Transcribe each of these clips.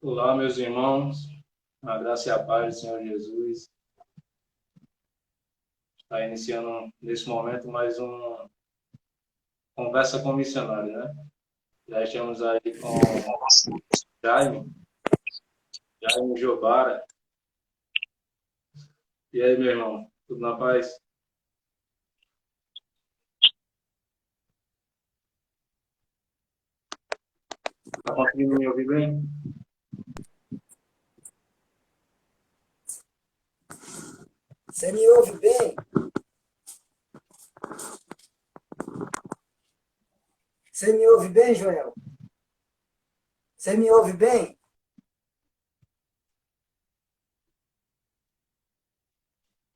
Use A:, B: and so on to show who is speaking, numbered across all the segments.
A: Olá, meus irmãos, a graça e a paz do Senhor Jesus. Está iniciando nesse momento mais uma conversa com o missionário, né? Já estamos aí com Jaime, Jaime Jobara. E aí, meu irmão, tudo na paz? Está conseguindo me ouvir bem?
B: Você me ouve bem? Você me ouve bem, Joel? Você me ouve bem?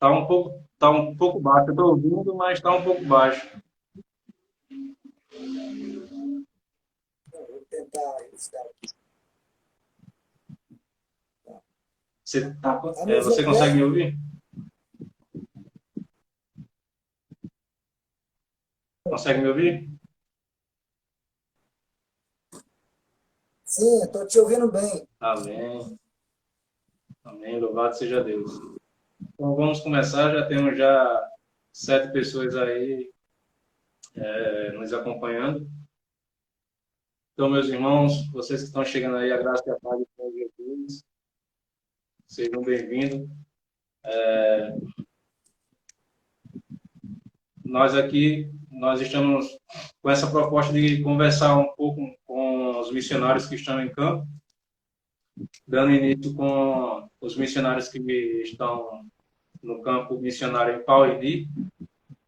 A: Tá um pouco baixo. Eu estou ouvindo, mas está um pouco baixo.
B: Vou tentar ajustar aqui.
A: Você consegue me ouvir? Consegue me ouvir?
B: Sim, estou te ouvindo bem.
A: Amém. Amém. Louvado seja Deus. Então vamos começar. Já temos 7 pessoas aí nos acompanhando. Então, meus irmãos, vocês que estão chegando aí, a graça e a paz do Senhor Jesus, sejam bem-vindos. Nós estamos com essa proposta de conversar um pouco com os missionários que estão em campo, dando início com os missionários que estão no campo missionário em Pauiri,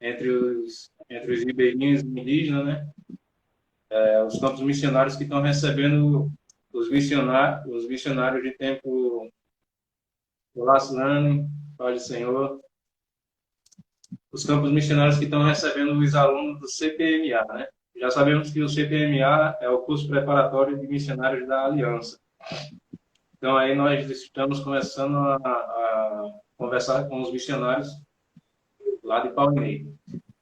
A: entre os ribeirinhos e indígenas, né? Os campos missionários que estão recebendo os missionários de tempo Laslane, Pai do Senhor, os campos missionários que estão recebendo os alunos do CPMA, né? Já sabemos que o CPMA é o curso preparatório de missionários da Aliança. Então, aí nós estamos começando a conversar com os missionários lá de Palmeiras.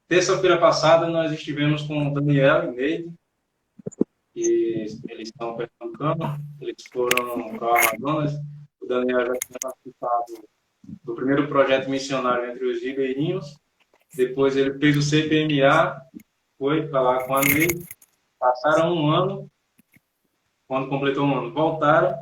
A: Terça-feira passada, nós estivemos com o Daniel e Neide, que eles estão pernambucanos, eles foram para o Amazonas. O Daniel já tinha participado do primeiro projeto missionário entre os ribeirinhos. Depois ele fez o CPMA, foi para lá com a Neide. Passaram um ano, quando completou um ano, voltaram.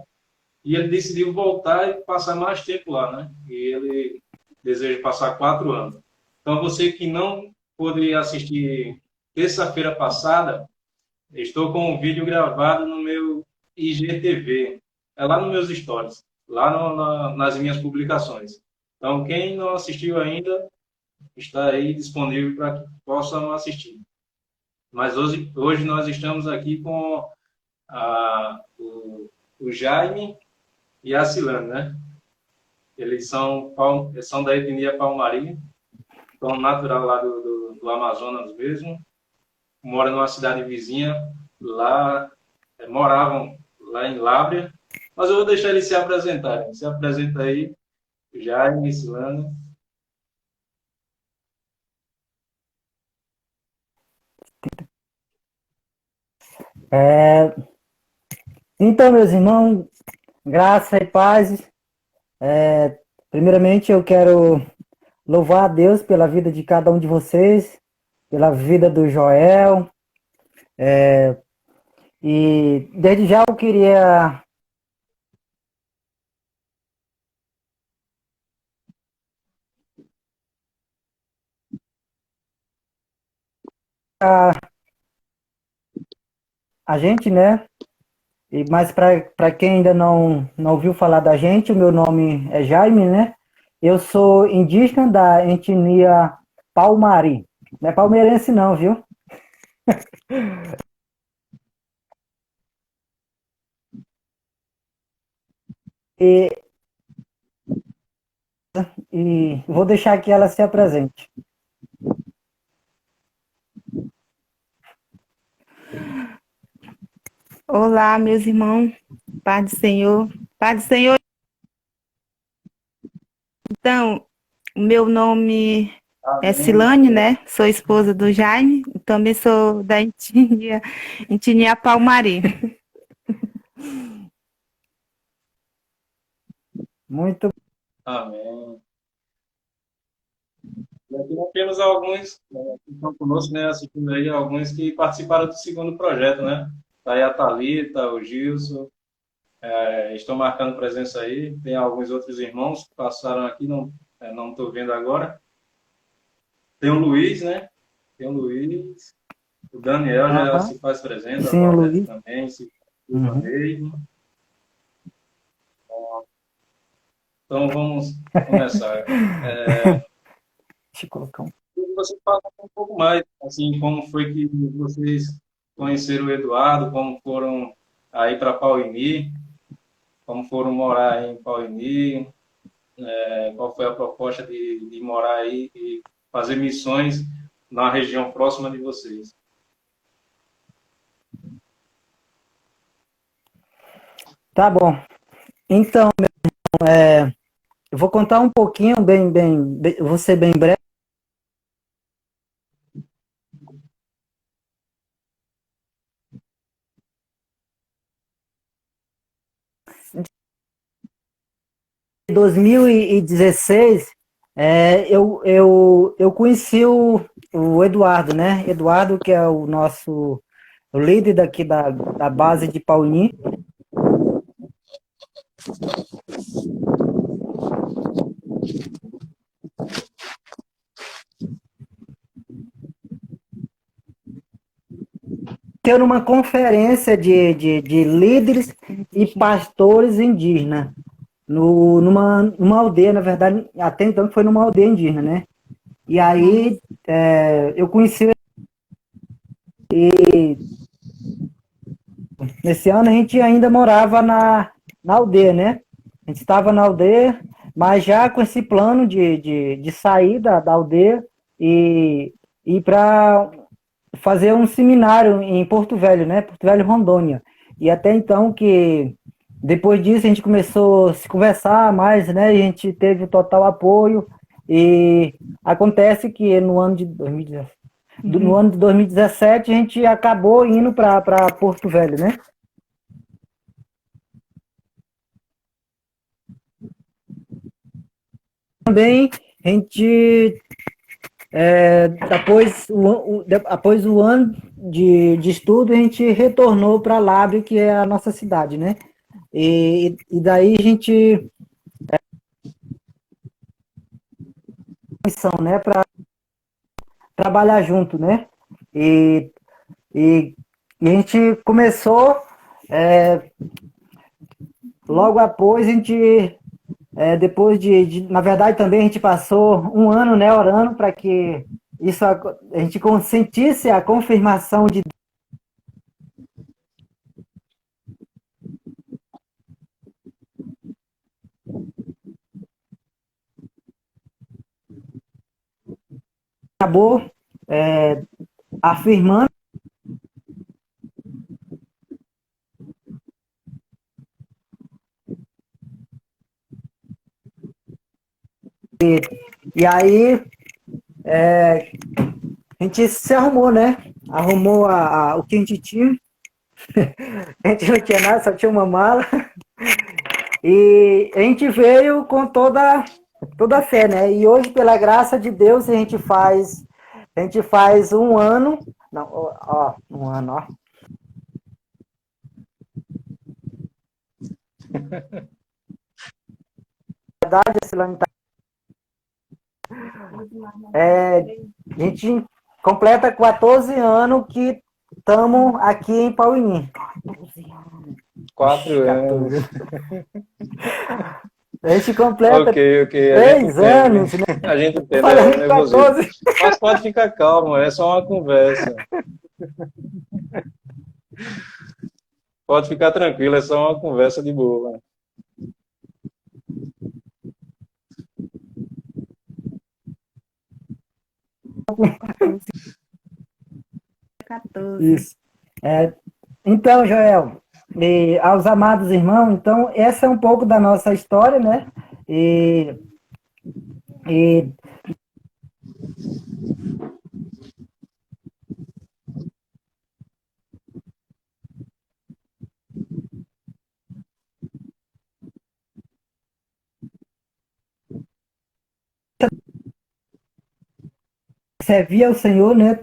A: E ele decidiu voltar e passar mais tempo lá, né? E ele deseja passar 4 anos. Então, você que não pôde assistir terça-feira passada, estou com um vídeo gravado no meu IGTV. É lá nos meus stories, lá nas minhas publicações. Então, quem não assistiu ainda, está aí disponível para que possam assistir. Mas hoje nós estamos aqui com o Jaime e a Silane, né? Eles são da etnia Palmarí, são natural lá do Amazonas mesmo, moram numa cidade vizinha, lá, moravam lá em Lábrea, mas eu vou deixar eles se apresentarem. Se apresenta aí, Jaime e Silane.
C: Então, meus irmãos, graça e paz. Primeiramente, eu quero louvar a Deus pela vida de cada um de vocês, pela vida do Joel. E desde já eu queria a gente, né? Mas para quem ainda não ouviu falar da gente, o meu nome é Jaime, né? Eu sou indígena da etnia Palmari. Não é palmeirense não, viu? E, e vou deixar que ela se apresente.
D: Olá, meus irmãos, Paz do Senhor. Paz do Senhor. Então, o meu nome é
A: Amém.
D: Silane, né? Sou esposa do Jaime, também sou da etnia Palmari.
C: Muito.
A: Amém. E aqui nós temos alguns que estão conosco, né, assistindo aí, alguns que participaram do segundo projeto, né? Tá aí a Thalita, o Gilson, estão marcando presença aí. Tem alguns outros irmãos que passaram aqui, não estou vendo agora. Tem o Luiz, né? Tem o Luiz, o Daniel já
C: Aham.
A: se faz presente, a
C: Sim, o
A: Valdete
C: Luiz.
A: também, se o
C: Uhum.
A: Vanei. Então vamos começar.
C: Deixa eu colocar um.
A: Queria que você falasse um pouco mais, assim, como foi que vocês conheceram o Eduardo, como foram aí para Pauini, como foram morar aí em Pauini, qual foi a proposta de morar aí e fazer missões na região próxima de vocês.
C: Tá bom. Então, eu vou contar um pouquinho, vou ser bem breve. Em 2016, eu conheci o Eduardo, né? Eduardo, que é o líder daqui da base de Pauini. Ter uma conferência de líderes e pastores indígenas numa aldeia, na verdade, até então foi numa aldeia indígena, né? E aí eu conheci e nesse ano a gente ainda morava na aldeia, né? A gente estava na aldeia, mas já com esse plano de sair da aldeia e ir para fazer um seminário em Porto Velho, né? Porto Velho, Rondônia. E até então que depois disso a gente começou a se conversar mais, né? E a gente teve o total apoio e acontece que no ano de 2017, no ano de 2017 a gente acabou indo para Porto Velho, né? Também a gente após o ano de estudo, a gente retornou para Lábio, que é a nossa cidade, né? E daí a gente missão, né, para trabalhar junto, né? E, e, e a gente começou, é, logo após a gente, na verdade também a gente passou um ano, né, orando para que a gente sentisse a confirmação de acabou afirmando. E aí a gente se arrumou, né? Arrumou o que a gente tinha. A gente não tinha nada, só tinha uma mala. E a gente veio com toda a fé, né? E hoje, pela graça de Deus, a gente faz um ano, não, ó, um ano, ó. Na verdade, a gente completa 14 anos que estamos aqui em Pauini.
A: 4
C: 14.
A: anos.
C: A gente completa
A: Ok, ok. A gente
C: 3
A: entende, né?
C: anos, né?
A: A gente entende, é
C: Falando
A: nervosismo.
C: 14.
A: Mas pode ficar calmo, é só uma conversa. Pode ficar tranquilo, é só uma conversa de boa.
D: 14.
C: Isso. Então, Joel, e aos amados irmãos, então, essa é um pouco da nossa história, né? E servia ao Senhor, né?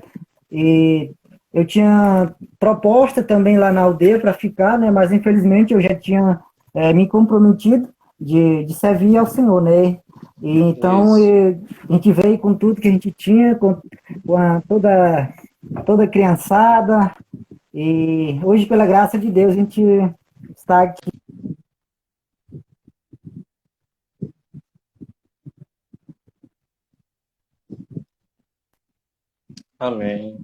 C: E eu tinha proposta também lá na aldeia para ficar, né? Mas infelizmente eu já tinha me comprometido de servir ao Senhor, né? E então
A: Isso.
C: a gente veio com tudo que a gente tinha, toda a criançada. E hoje, pela graça de Deus, a gente está aqui.
A: Amém.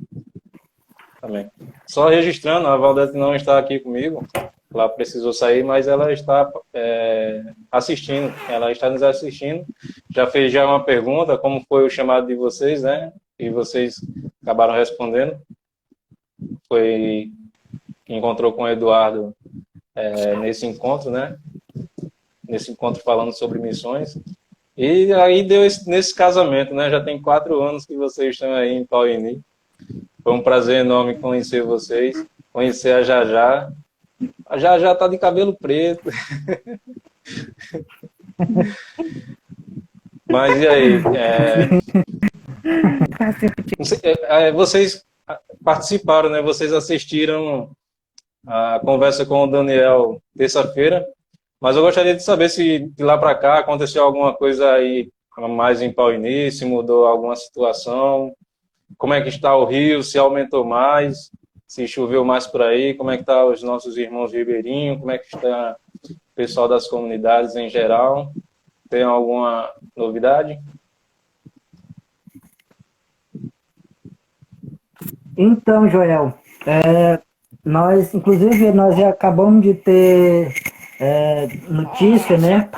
A: Amém. Só registrando, a Valdete não está aqui comigo. Ela precisou sair, mas ela está assistindo. Ela está nos assistindo. Já fez já uma pergunta, como foi o chamado de vocês, né? E vocês acabaram respondendo. Foi que encontrou com o Eduardo nesse encontro, né? Nesse encontro falando sobre missões. E aí deu nesse casamento, né? Já tem 4 anos que vocês estão aí em Pauini. Foi um prazer enorme conhecer vocês, conhecer a Jajá. A Jajá tá de cabelo preto. Mas e aí? Vocês participaram, né? Vocês assistiram a conversa com o Daniel terça-feira. Mas eu gostaria de saber se de lá para cá aconteceu alguma coisa aí mais em Pauini, se mudou alguma situação. Como é que está o rio? Se aumentou mais? Se choveu mais por aí? Como é que está os nossos irmãos ribeirinhos? Como é que está o pessoal das comunidades em geral? Tem alguma novidade?
C: Então, Joel, inclusive, nós já acabamos de ter notícia, né?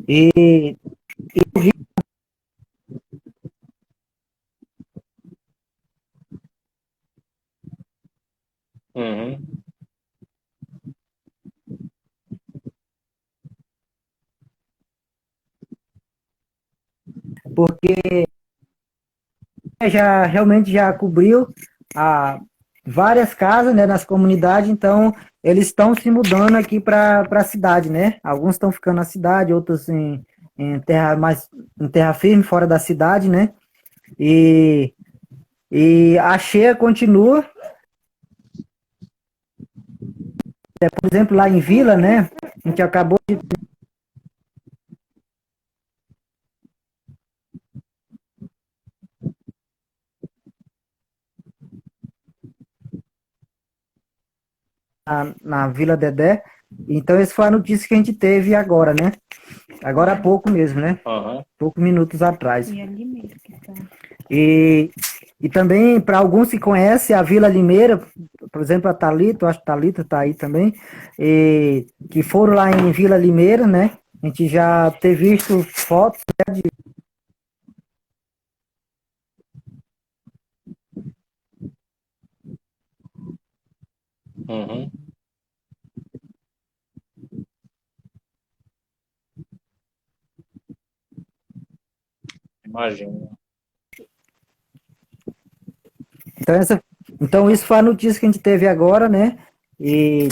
C: E
A: Uhum.
C: porque já realmente já cobriu a, várias casas, né, nas comunidades, então eles estão se mudando aqui para a cidade, né? Alguns estão ficando na cidade, outros em terra firme, fora da cidade, né? E, e a cheia continua, por exemplo, lá em Vila, né? A gente acabou de na Vila Dedé. Então, essa foi a notícia que a gente teve agora, né? Agora há pouco mesmo, né?
A: Uhum.
C: Poucos minutos atrás.
D: E ali mesmo que tá.
C: E também, para alguns que conhecem a Vila Limeira, por exemplo, a Thalita, eu acho que a Thalita está aí também, que foram lá em Vila Limeira, né? A gente já ter visto fotos, né, de
A: Uhum. Imagino.
C: então, então, isso foi a notícia que a gente teve agora, né? E,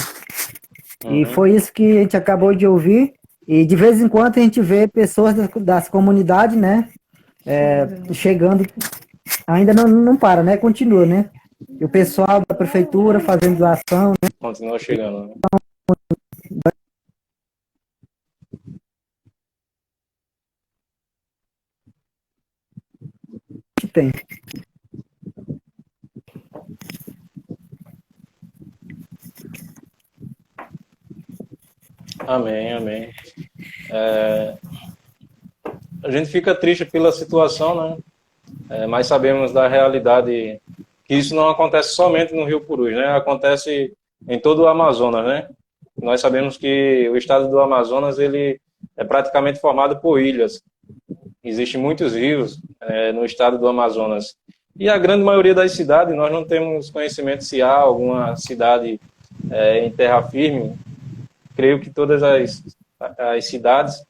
C: e
A: Uhum.
C: foi isso que a gente acabou de ouvir. E de vez em quando a gente vê pessoas das comunidades, né? Chegando, ainda não para, né? Continua, né? E o pessoal da prefeitura fazendo doação, né?
A: Continua chegando, né?
C: Que tem.
A: Amém, amém. A gente fica triste pela situação, né? Mas sabemos da realidade que isso não acontece somente no Rio Purus, né? Acontece em todo o Amazonas, né? Nós sabemos que o estado do Amazonas ele é praticamente formado por ilhas. Existem muitos rios no estado do Amazonas. E a grande maioria das cidades, nós não temos conhecimento se há alguma cidade em terra firme. Creio que todas as cidades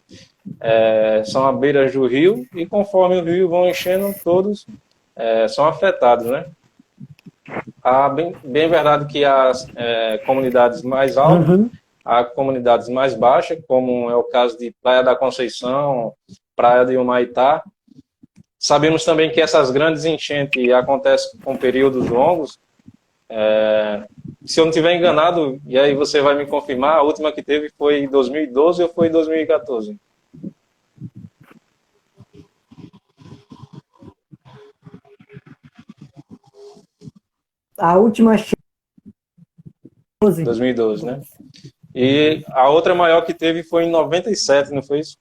A: são à beira do rio, e conforme o rio vão enchendo, todos são afetados, né? Há bem verdade que há comunidades mais altas,
C: Uhum.
A: há comunidades mais baixas, como é o caso de Praia da Conceição, Praia de Humaitá. Sabemos também que essas grandes enchentes acontecem com períodos longos. Se eu não estiver enganado, e aí você vai me confirmar, a última que teve foi em 2012 ou foi em 2014?
C: A última 12.
A: 2012, né? E a outra maior que teve foi em 97, não foi isso?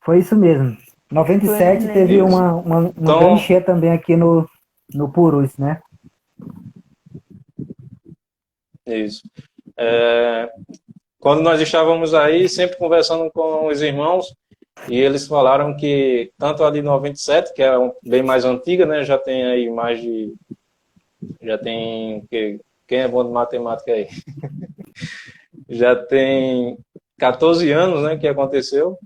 C: Foi isso mesmo. 97
D: Foi,
C: teve
A: isso.
C: uma
A: Então,
C: grande enchente também aqui no Purus, né?
A: isso. Quando nós estávamos aí, sempre conversando com os irmãos, e eles falaram que tanto a de 97, que é bem mais antiga, né? Já tem aí mais de... Já tem... Quem é bom de matemática aí? Já tem 14 anos, né, que aconteceu.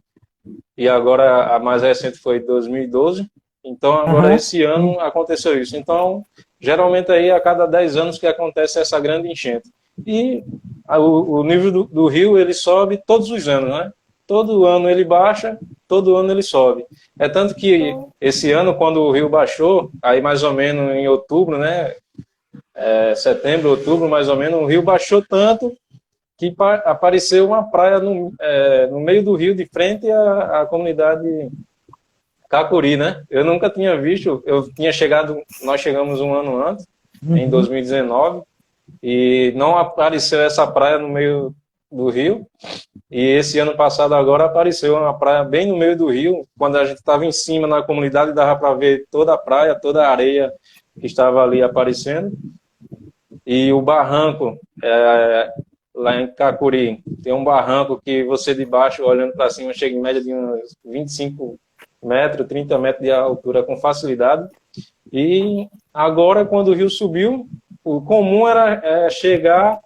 A: E agora a mais recente foi 2012. Então agora esse ano aconteceu isso. Então, geralmente aí a cada 10 anos que acontece essa grande enchente. E o nível do rio ele sobe todos os anos, né? Todo ano ele baixa, todo ano ele sobe. É tanto que esse ano, quando o rio baixou, aí mais ou menos em outubro, né? Setembro, outubro, mais ou menos, o rio baixou tanto que apareceu uma praia no meio do rio, de frente à comunidade Cacuri, né? Eu nunca tinha visto, nós chegamos um ano antes, em 2019, e não apareceu essa praia no meio do rio, e esse ano passado agora apareceu uma praia bem no meio do rio, quando a gente estava em cima na comunidade, dava para ver toda a praia, toda a areia que estava ali aparecendo, e o barranco, lá em Cacuri, tem um barranco que você de baixo, olhando para cima, chega em média de uns 25 metros, 30 metros de altura com facilidade. E agora, quando o rio subiu, o comum era chegar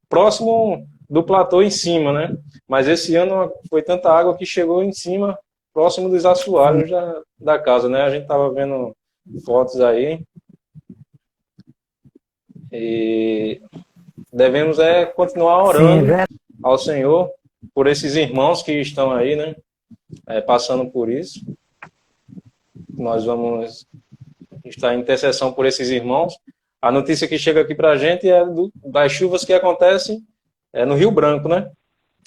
A: próximo do platô em cima, né? Mas esse ano foi tanta água que chegou em cima, próximo dos assoalhos da casa, né? A gente estava vendo fotos aí. E devemos continuar orando ao Senhor por esses irmãos que estão aí, né? Passando por isso. Nós vamos estar em intercessão por esses irmãos. A notícia que chega aqui para a gente é das chuvas que acontecem no Rio Branco, né?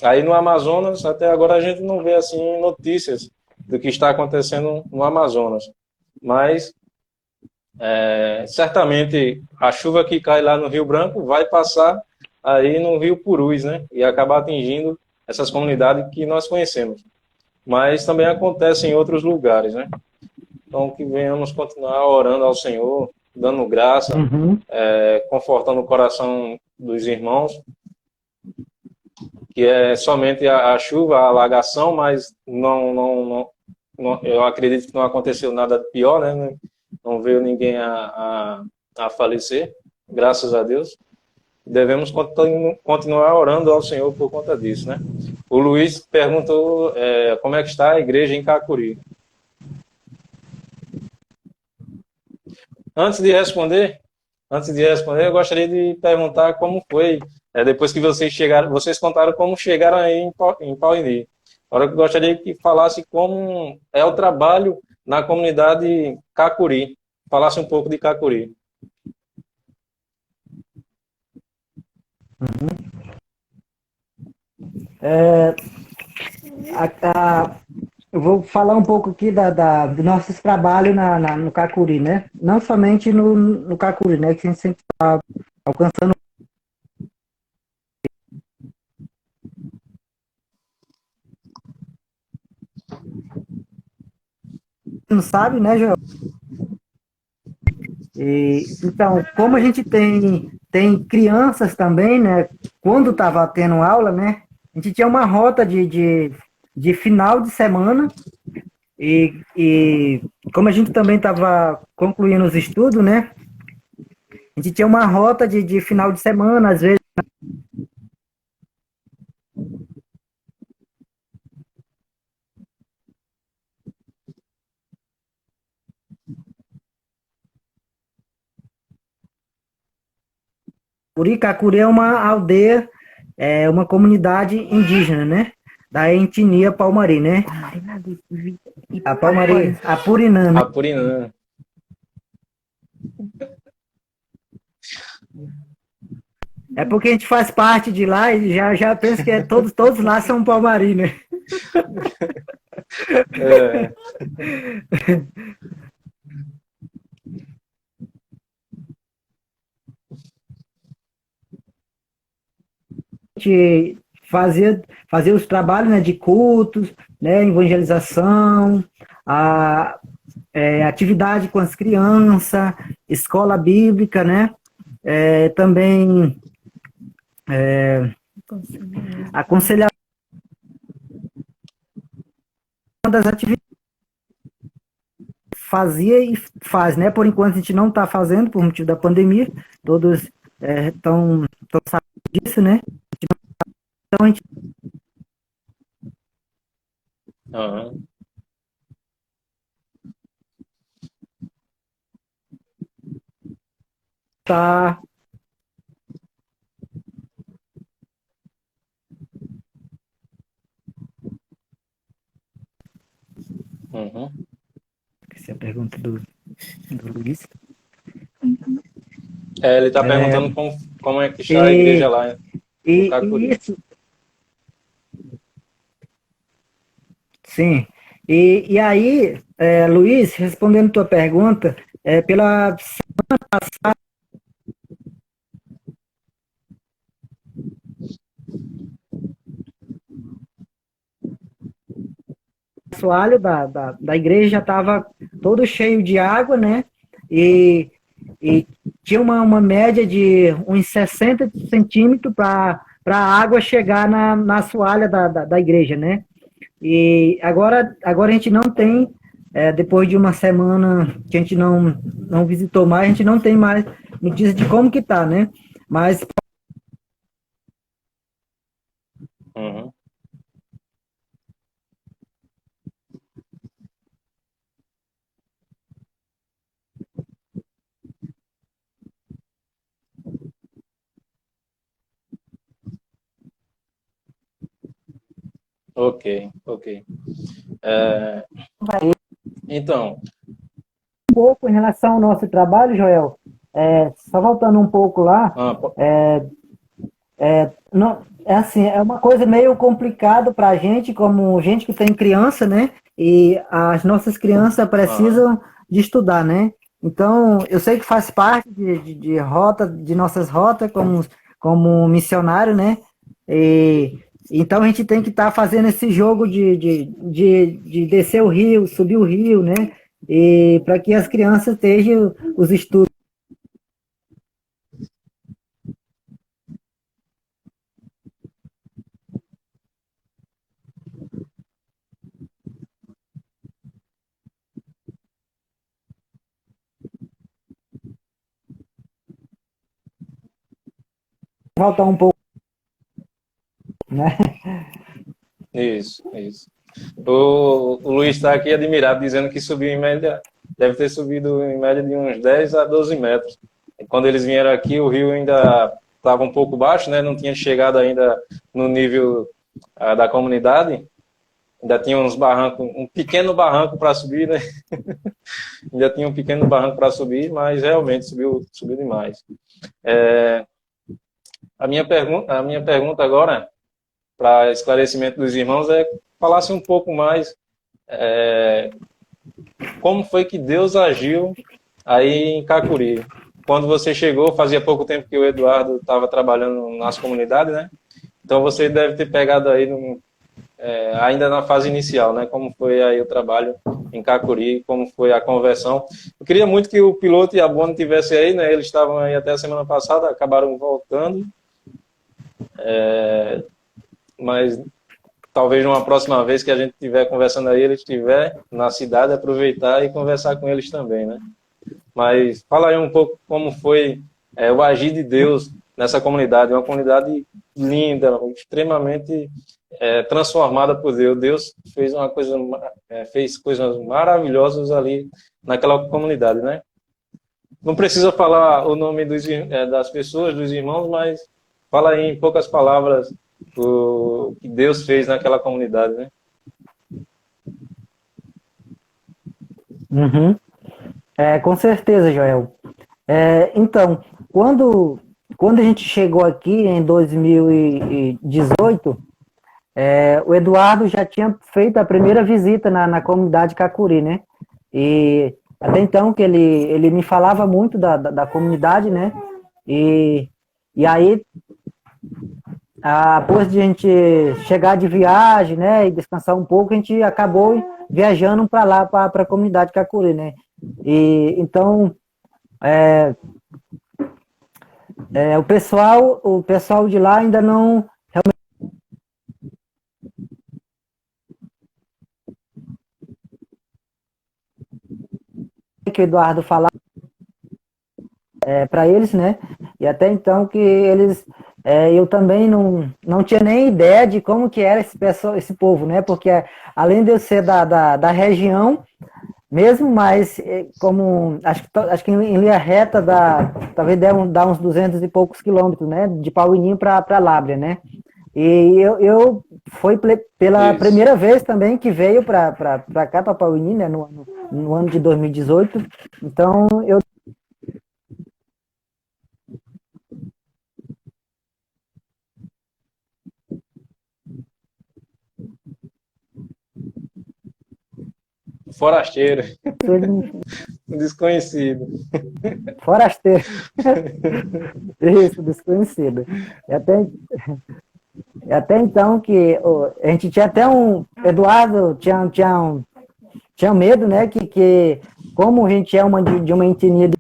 A: Aí no Amazonas, até agora a gente não vê assim notícias do que está acontecendo no Amazonas. Mas certamente a chuva que cai lá no Rio Branco vai passar aí no Rio Purus, né? E acabar atingindo essas comunidades que nós conhecemos. Mas também acontece em outros lugares, né? Então que venhamos continuar orando ao Senhor, dando graça, confortando o coração dos irmãos, que é somente a chuva, a alagação, mas não, eu acredito que não aconteceu nada pior, né? Não veio ninguém a falecer, graças a Deus. Devemos continuar orando ao Senhor por conta disso, né? O Luiz perguntou como é que está a igreja em Cacuri. Antes de responder, eu gostaria de perguntar como foi, depois que vocês contaram como chegaram aí em Pauini. Agora eu gostaria que falasse como é o trabalho na comunidade Cacuri. Falasse um pouco de Cacuri.
C: Eu vou falar um pouco aqui do nossos trabalhos no Cacuri, né? Não somente no Cacuri, né? Que a gente sempre está alcançando não sabe, né, Joel? Então, como a gente tem crianças também, né? Quando estava tendo aula, né? A gente tinha uma rota de final de semana e como a gente também estava concluindo os estudos, né? A gente tinha uma rota de final de semana, às vezes. Cacuri é uma aldeia, uma comunidade indígena, né? Da etnia Palmari, né? A Palmari, a Purinã, né?
A: Apurinã.
C: É porque a gente faz parte de lá e já pensa que todos lá são Palmari, né?
A: É.
C: A gente fazia os trabalhos, né, de cultos, né, evangelização, atividade com as crianças, escola bíblica, né? Também aconselhamento das atividades fazia e faz, né? Por enquanto a gente não está fazendo por motivo da pandemia, todos estão sabendo disso, né? Então a gente
A: Aham.
C: está
A: Uhum.
C: essa é a pergunta do Luiz.
A: Ele está perguntando como é que está a igreja lá no
C: E
A: Cacuri.
C: isso, sim. E aí, Luiz, respondendo tua pergunta, pela assoalho da igreja já estava todo cheio de água, né? E tinha uma média de uns 60 centímetros para a água chegar na assoalha da igreja, né? E agora a gente não tem, depois de uma semana que a gente não visitou mais, a gente não tem mais notícia de como que tá, né? Mas
A: Uhum. Ok, ok. Então,
C: um pouco em relação ao nosso trabalho, Joel, só voltando um pouco lá,
A: po-
C: não, é assim, é uma coisa meio complicado para a gente, como gente que tem criança, né? E as nossas crianças precisam de estudar, né? Então, eu sei que faz parte de rota, de nossas rotas como missionário, né? E, então a gente tem que estar fazendo esse jogo de descer o rio, subir o rio, né? E para que as crianças estejam os estudos. Voltar um pouco, né?
A: isso, isso. O Luiz está aqui admirado, dizendo que subiu em média, deve ter subido em média de uns 10 a 12 metros. E quando eles vieram aqui, o rio ainda estava um pouco baixo, né? Não tinha chegado ainda no nível da comunidade. Ainda tinha uns barrancos, um pequeno barranco para subir, né? Ainda tinha um pequeno barranco para subir, mas realmente subiu demais. A minha pergunta agora, para esclarecimento dos irmãos, falasse um pouco mais como foi que Deus agiu aí em Cacuri. Quando você chegou, fazia pouco tempo que o Eduardo estava trabalhando nas comunidades, né? Então você deve ter pegado aí ainda na fase inicial, né? Como foi aí o trabalho em Cacuri, como foi a conversão. Eu queria muito que o Piloto e a Bonnie estivessem aí, né? Eles estavam aí até a semana passada, acabaram voltando, mas talvez numa próxima vez que a gente estiver conversando aí, ele estiver na cidade, aproveitar e conversar com eles também, né? Mas fala aí um pouco como foi o agir de Deus nessa comunidade, uma comunidade linda, extremamente transformada por Deus. Deus fez fez coisas maravilhosas ali naquela comunidade, né? Não precisa falar o nome das pessoas, dos irmãos, mas fala aí em poucas palavras o que Deus fez naquela comunidade, né?
C: Uhum. Com certeza, Joel. Então, quando a gente chegou aqui em 2018, o Eduardo já tinha feito a primeira visita na comunidade Cacuri, né? E até então que ele me falava muito da comunidade, né? E aí, depois de a gente chegar de viagem, né, e descansar um pouco, a gente acabou viajando para lá, para a comunidade Cacuri, né? E então o pessoal de lá ainda não que o Eduardo falava para eles, né? E até então que eles eu também não tinha nem ideia de como que era esse povo, né? Porque além de eu ser da região mesmo, mas como acho que em linha reta talvez dá uns 200 e poucos quilômetros, né? De Pauininho para Lábrea, né? E eu foi pela
A: Isso.
C: primeira vez também que veio para cá, para Pauininho, né? No ano de 2018. Então eu
A: Forasteiro,
C: sou ele
A: desconhecido.
C: forasteiro, isso, desconhecido. E até então que a gente tinha até Eduardo tinha medo, né? Que como a gente é de uma etnia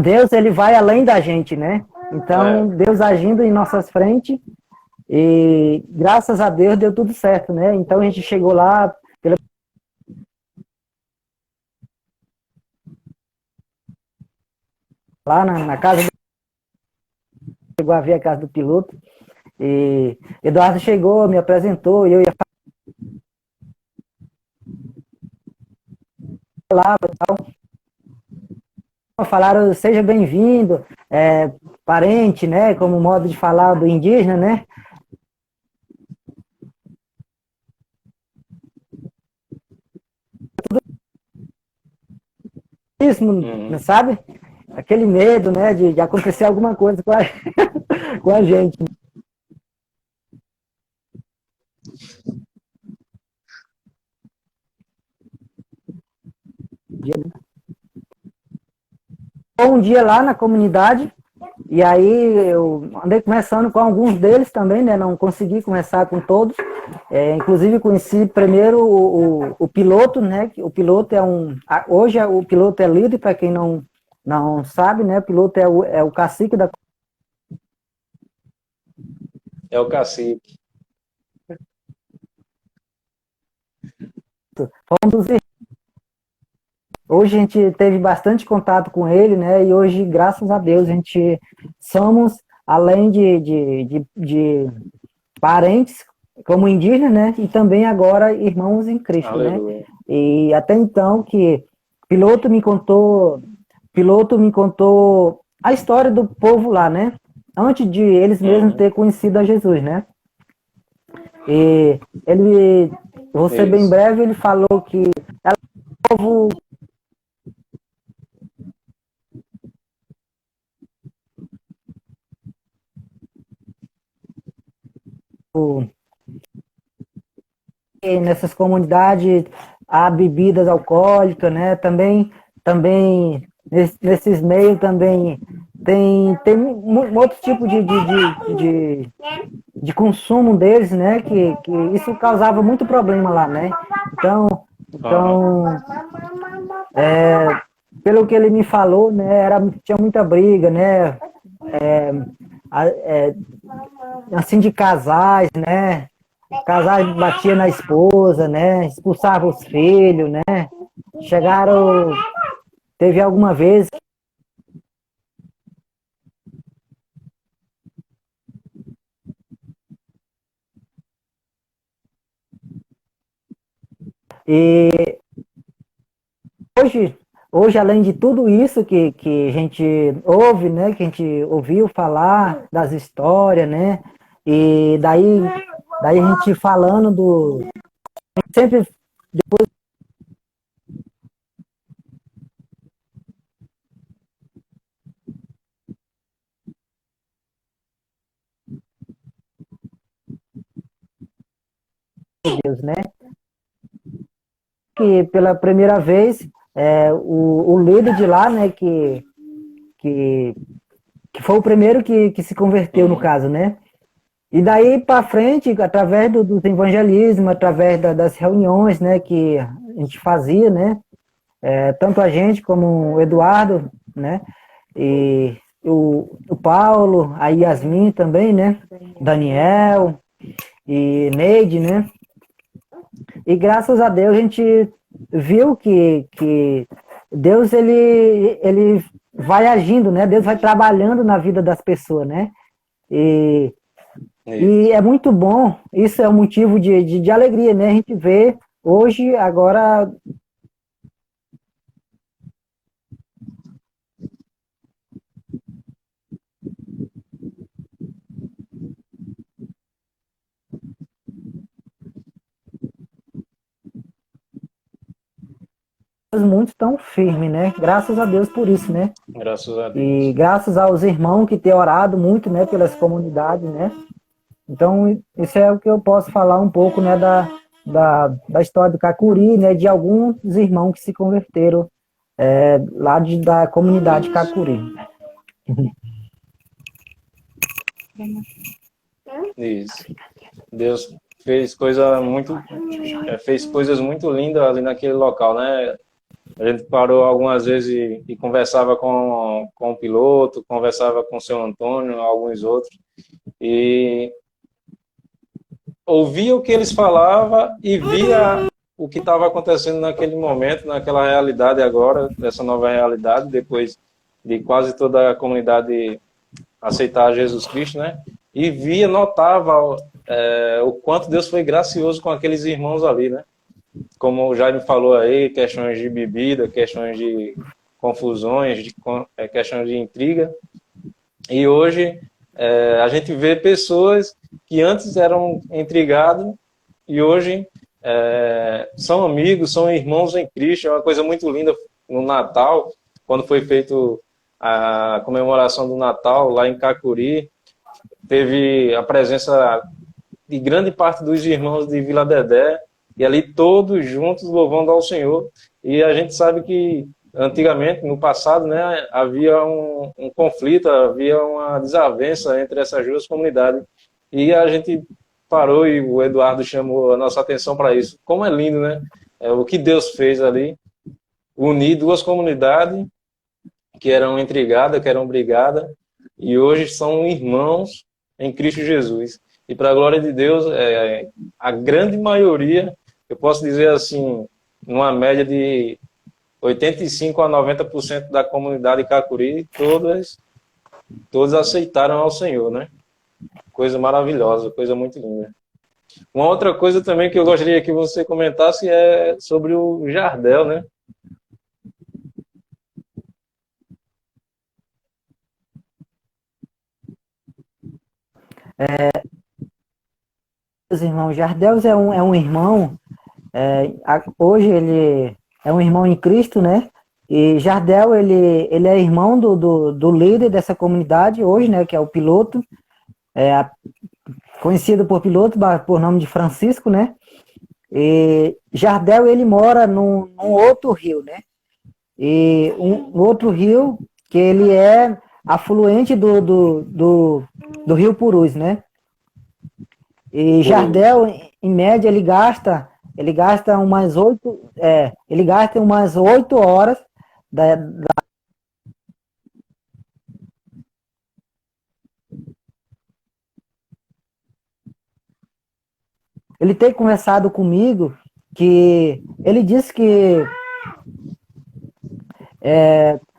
C: Deus, ele vai além da gente, né? Então,
A: É,
C: Deus agindo em nossas frentes e graças a Deus deu tudo certo, né? Então a gente chegou lá na casa, chegou a ver a casa do piloto e Eduardo chegou, me apresentou e eu ia falar, falaram seja bem-vindo, parente, né? Como modo de falar do indígena, né? Isso, sabe? Aquele medo, né? De acontecer alguma coisa com com a gente. Um dia lá na comunidade, e aí eu andei conversando com alguns deles também, né? Não consegui conversar com todos. Inclusive conheci primeiro o piloto, né? O piloto hoje o piloto é líder, para quem não sabe, né? O piloto é o cacique da.
A: é o cacique.
C: Um dos Hoje a gente teve bastante contato com ele, né? E hoje, graças a Deus, a gente somos, além de parentes, como indígenas, né? E também agora irmãos em Cristo, né?
A: Aleluia.
C: E até então que piloto me contou, piloto me contou a história do povo lá, né? Antes de eles mesmos ter conhecido a Jesus, né? E ele, vou ser bem
A: Isso.
C: breve, ele falou que o povo nessas comunidades a bebidas alcoólicas, né? Também nesses meios também tem um outro tipo de consumo deles, né? Que isso causava muito problema lá, né? Então pelo que ele me falou, né? Tinha muita briga, né? Assim de casais, né? Casais batia na esposa, né? Expulsava os filhos, né? Teve alguma vez e hoje além de tudo isso que a gente ouve, né? Que a gente ouviu falar das histórias, né? E daí a gente falando sempre de Deus, né? Que pela primeira vez o líder de lá, né? Que foi o primeiro que se converteu no caso, né? E daí para frente, através dos evangelismos, através das reuniões, né, que a gente fazia, né, tanto a gente como o Eduardo, né, e o Paulo, a Yasmin também, né, Daniel e Neide, né, e graças a Deus a gente viu que Deus, ele vai agindo, né, Deus vai trabalhando na vida das pessoas, né, e é muito bom, isso é um motivo de alegria, né? A gente vê hoje, agora. Muitos tão firmes, né? Graças a Deus por isso, né?
A: Graças a Deus.
C: E graças aos irmãos que têm orado muito, né? Pelas comunidades, né? Então, isso é o que eu posso falar um pouco, né? Da história do Cacuri, né? De alguns irmãos que se converteram lá da comunidade Cacuri.
A: Isso. Deus fez fez coisas muito lindas ali naquele local, né? A gente parou algumas vezes e conversava com o piloto, conversava com o seu Antônio, alguns outros, e ouvia o que eles falavam e via o que estava acontecendo naquele momento, naquela realidade agora, dessa nova realidade, depois de quase toda a comunidade aceitar Jesus Cristo, né? E notava o quanto Deus foi gracioso com aqueles irmãos ali, né? Como o Jaime falou aí, questões de bebida, questões de confusões, questões de intriga. E hoje a gente vê pessoas que antes eram intrigados e hoje são amigos, são irmãos em Cristo. É uma coisa muito linda no Natal, quando foi feito a comemoração do Natal lá em Cacuri, teve a presença de grande parte dos irmãos de Vila Dedé, e ali todos juntos louvando ao Senhor. E a gente sabe que antigamente, no passado, né, havia um conflito, havia uma desavença entre essas duas comunidades. E a gente parou e o Eduardo chamou a nossa atenção para isso. Como é lindo, né? O que Deus fez ali, unir duas comunidades que eram intrigadas, que eram brigadas, e hoje são irmãos em Cristo Jesus. E para a glória de Deus, a grande maioria, eu posso dizer assim, numa média de 85% a 90% da comunidade Cacuri, todos aceitaram ao Senhor, né? Coisa maravilhosa, coisa muito linda. Uma outra coisa também que eu gostaria que você comentasse é sobre o Jardel, né?
C: Irmão, Jardel é um irmão, hoje ele é um irmão em Cristo, né? E Jardel, ele é irmão do líder dessa comunidade hoje, né? Que é o piloto, conhecido por piloto, por nome de Francisco, né? E Jardel, ele mora num outro rio, né? E um outro rio que ele é afluente do Rio Purus, né? E
A: Purus.
C: Jardel, em média, ele gasta umas 8 horas ele tem conversado comigo que ele disse que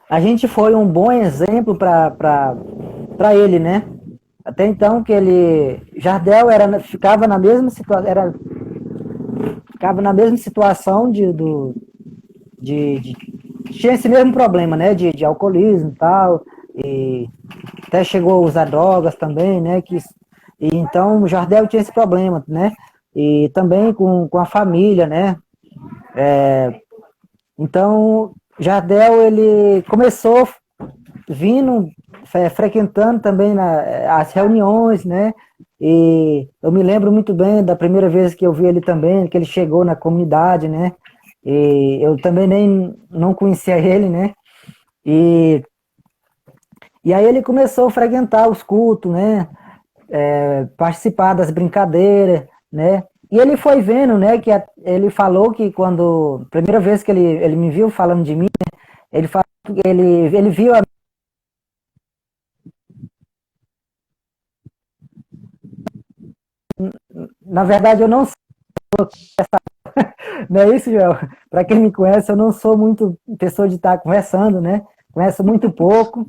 C: a gente foi um bom exemplo para ele, né? Até então que Jardel ficava na mesma situação de tinha esse mesmo problema, né? De alcoolismo e tal, e até chegou a usar drogas também, né? E então o Jardel tinha esse problema, né? E também com a família, né? Então, Jardel, ele começou vindo, frequentando também as reuniões, né? E eu me lembro muito bem da primeira vez que eu vi ele também, que ele chegou na comunidade, né? E eu também nem não conhecia ele, né? E, e aí ele começou a frequentar os cultos, né? Participar das brincadeiras, né? E ele foi vendo, né? Ele falou que quando primeira vez que ele me viu falando de mim, ele falou que ele viu na verdade eu não sou, não é isso, Joel? Para quem me conhece, eu não sou muito pessoa de estar conversando, né? Conheço muito pouco,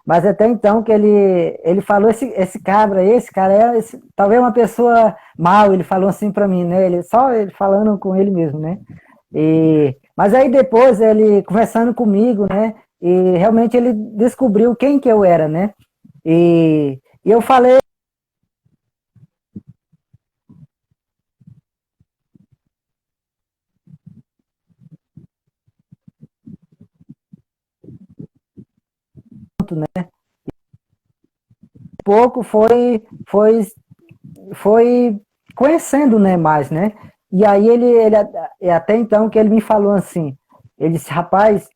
C: mas até então que ele falou, esse cabra aí, esse cara talvez uma pessoa mal, ele falou assim para mim, né? Ele falando com ele mesmo, né? Mas aí depois ele conversando comigo, né? E realmente ele descobriu quem que eu era, né? E eu falei, né? Pouco foi conhecendo, né, mais, né? E aí até então que ele me falou assim, ele disse, rapaz,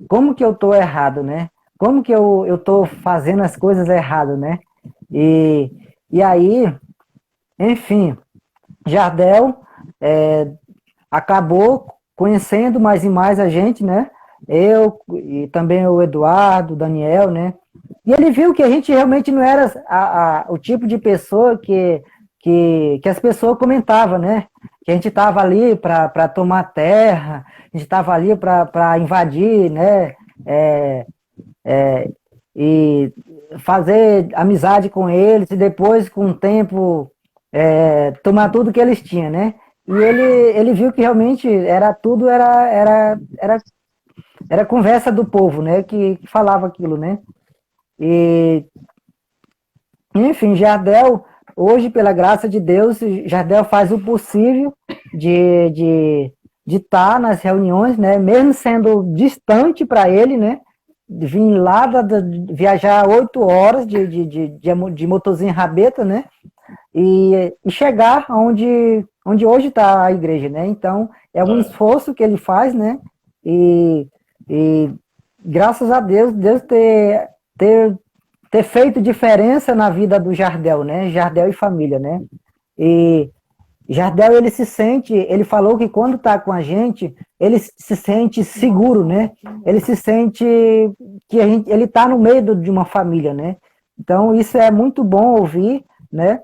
C: como que eu tô errado, né? Como que eu tô fazendo as coisas errado, né? E, e aí, enfim, Jardel acabou conhecendo mais e mais a gente, né? Eu e também o Eduardo, o Daniel, né? E ele viu que a gente realmente não era o tipo de pessoa que as pessoas comentavam, né? Que a gente estava ali para tomar terra, a gente estava ali para invadir, né? E fazer amizade com eles e depois, com o tempo, tomar tudo que eles tinham, né? E ele viu que realmente era conversa do povo, né? Que falava aquilo, né? E, enfim, Jardel, hoje, pela graça de Deus, Jardel faz o possível de estar nas reuniões, né? Mesmo sendo distante para ele, né? Vim lá, viajar 8 horas de motorzinho rabeta, né? E chegar onde hoje está a igreja, né? Então, é um esforço que ele faz, né? E graças a Deus, ter, ter feito diferença na vida do Jardel, né? Jardel e família, né? E Jardel, ele falou que quando está com a gente, ele se sente seguro, né? Ele se sente que ele está no meio de uma família, né? Então, isso é muito bom ouvir, né?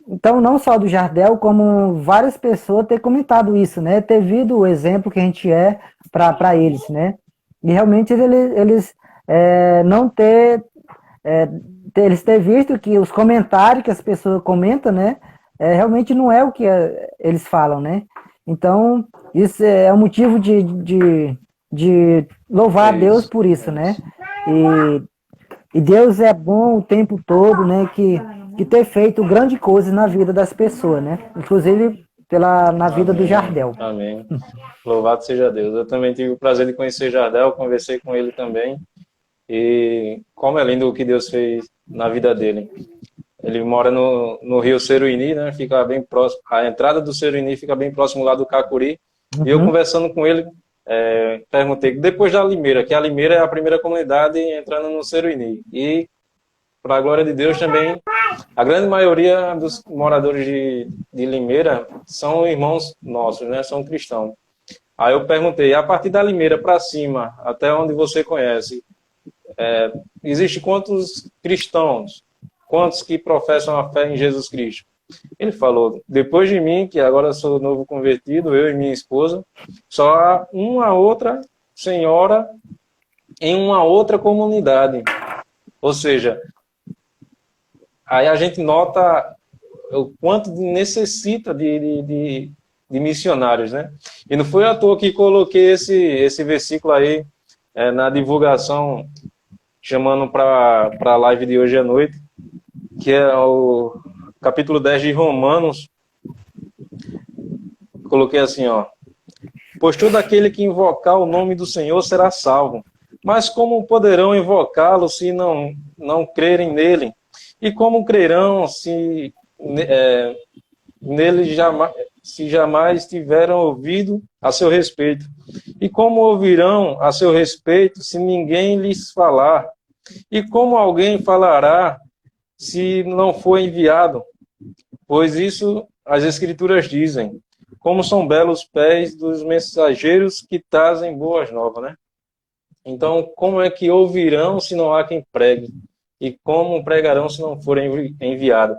C: Então, não só do Jardel, como várias pessoas ter comentado isso, né? Ter visto o exemplo que a gente é para eles, né? E realmente eles não eles ter visto que os comentários que as pessoas comentam, né? Realmente não é o que eles falam, né? Então, isso é um motivo de louvar a Deus por isso, né? E Deus é bom o tempo todo, né? Que ter feito grande coisa na vida das pessoas, né? Inclusive na vida do Jardel.
A: Amém. Louvado seja Deus. Eu também tive o prazer de conhecer Jardel, conversei com ele também. E como é lindo o que Deus fez na vida dele. Ele mora no Rio Seruíni, né? Fica bem próximo. A entrada do Seruíni fica bem próximo lá do Cacuri. E eu conversando com ele, perguntei, depois da Limeira, que a Limeira é a primeira comunidade entrando no Seruíni. E, para a glória de Deus, também, a grande maioria dos moradores de Limeira são irmãos nossos, né? São cristãos. Aí eu perguntei, a partir da Limeira para cima, até onde você conhece, existe quantos cristãos? Quantos que professam a fé em Jesus Cristo? Ele falou, depois de mim, que agora sou novo convertido, eu e minha esposa, só há uma outra senhora em uma outra comunidade. Ou seja, aí a gente nota o quanto necessita de missionários, né? E não foi à toa que coloquei esse versículo aí na divulgação, chamando para a live de hoje à noite, que é o capítulo 10 de Romanos. Coloquei assim, ó. Pois todo aquele que invocar o nome do Senhor será salvo. Mas como poderão invocá-lo se não crerem nele? E como crerão se nele jamais tiveram ouvido a seu respeito? E como ouvirão a seu respeito se ninguém lhes falar? E como alguém falará se não for enviado? Pois isso as Escrituras dizem, como são belos pés dos mensageiros que trazem boas novas, né? Então, como é que ouvirão se não há quem pregue? E como pregarão se não forem enviados?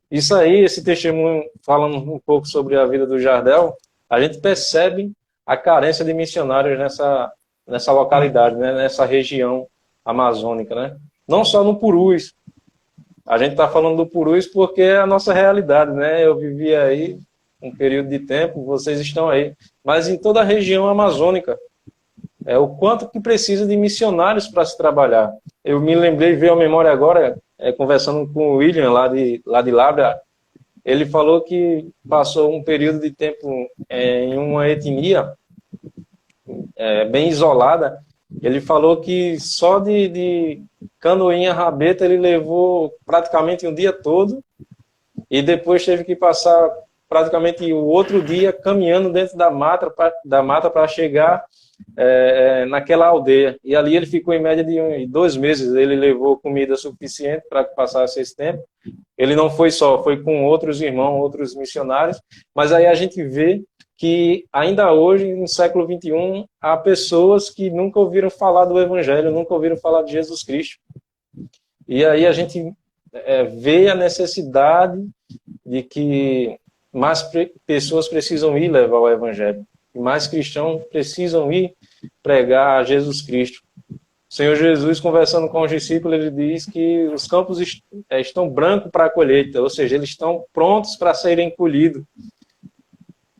A: Isso aí, esse testemunho, falando um pouco sobre a vida do Jardel, a gente percebe a carência de missionários nessa localidade, né? Nessa região amazônica, né? Não só no Purus. A gente está falando do Purus porque é a nossa realidade, né? Eu vivi aí um período de tempo, vocês estão aí. Mas em toda a região amazônica, o quanto que precisa de missionários para se trabalhar. Eu me lembrei, veio à memória agora, conversando com o William, lá de Lábrea, ele falou que passou um período de tempo em uma etnia bem isolada. Ele falou que só de canoinha rabeta ele levou praticamente um dia todo e depois teve que passar praticamente o outro dia caminhando dentro da mata para chegar naquela aldeia. E ali ele ficou em média de 2 meses. Ele levou comida suficiente para que passasse esse tempo. Ele não foi só, foi com outros irmãos, outros missionários. Mas aí a gente vê que ainda hoje, no século XXI, há pessoas que nunca ouviram falar do Evangelho, nunca ouviram falar de Jesus Cristo. E aí a gente vê a necessidade de que mais pessoas precisam ir levar o Evangelho. E mais cristãos precisam ir pregar a Jesus Cristo. O Senhor Jesus, conversando com os discípulos, ele diz que os campos estão brancos para a colheita, ou seja, eles estão prontos para serem colhidos.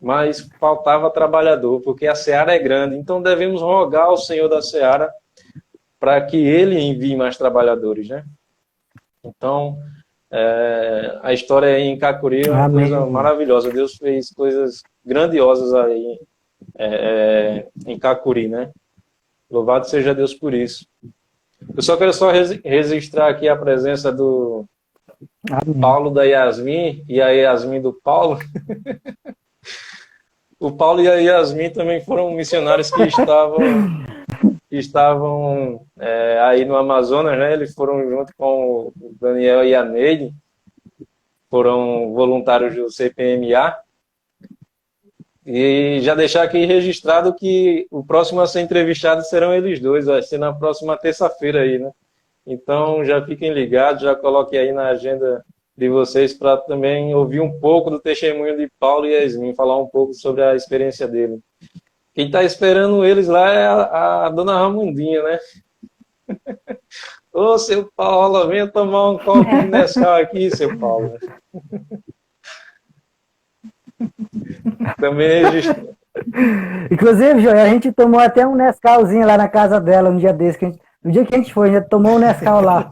A: Mas faltava trabalhador, porque a seara é grande. Então devemos rogar ao Senhor da seara para que Ele envie mais trabalhadores, né? Então, a história em Cacuri é uma coisa maravilhosa. Deus fez coisas grandiosas aí em Cacuri, né? Louvado seja Deus por isso. Eu só quero registrar aqui a presença do Paulo da Yasmin e a Yasmin do Paulo. O Paulo e a Yasmin também foram missionários que estavam aí no Amazonas, né? Eles foram junto com o Daniel e a Neide, foram voluntários do CPMA. E já deixar aqui registrado que o próximo a ser entrevistado serão eles dois, vai ser na próxima terça-feira aí, né? Então já fiquem ligados, já coloquem aí na agenda de vocês para também ouvir um pouco do testemunho de Paulo e Yasmin, falar um pouco sobre a experiência dele. Quem está esperando eles lá é a dona Ramundinha, né? Ô, seu Paulo, venha tomar um copo de Nescau aqui, seu Paulo. Também registrou.
C: Inclusive, Joel, a gente tomou até um Nescauzinho lá na casa dela um dia desse. No dia que a gente foi, a gente tomou um Nescau lá.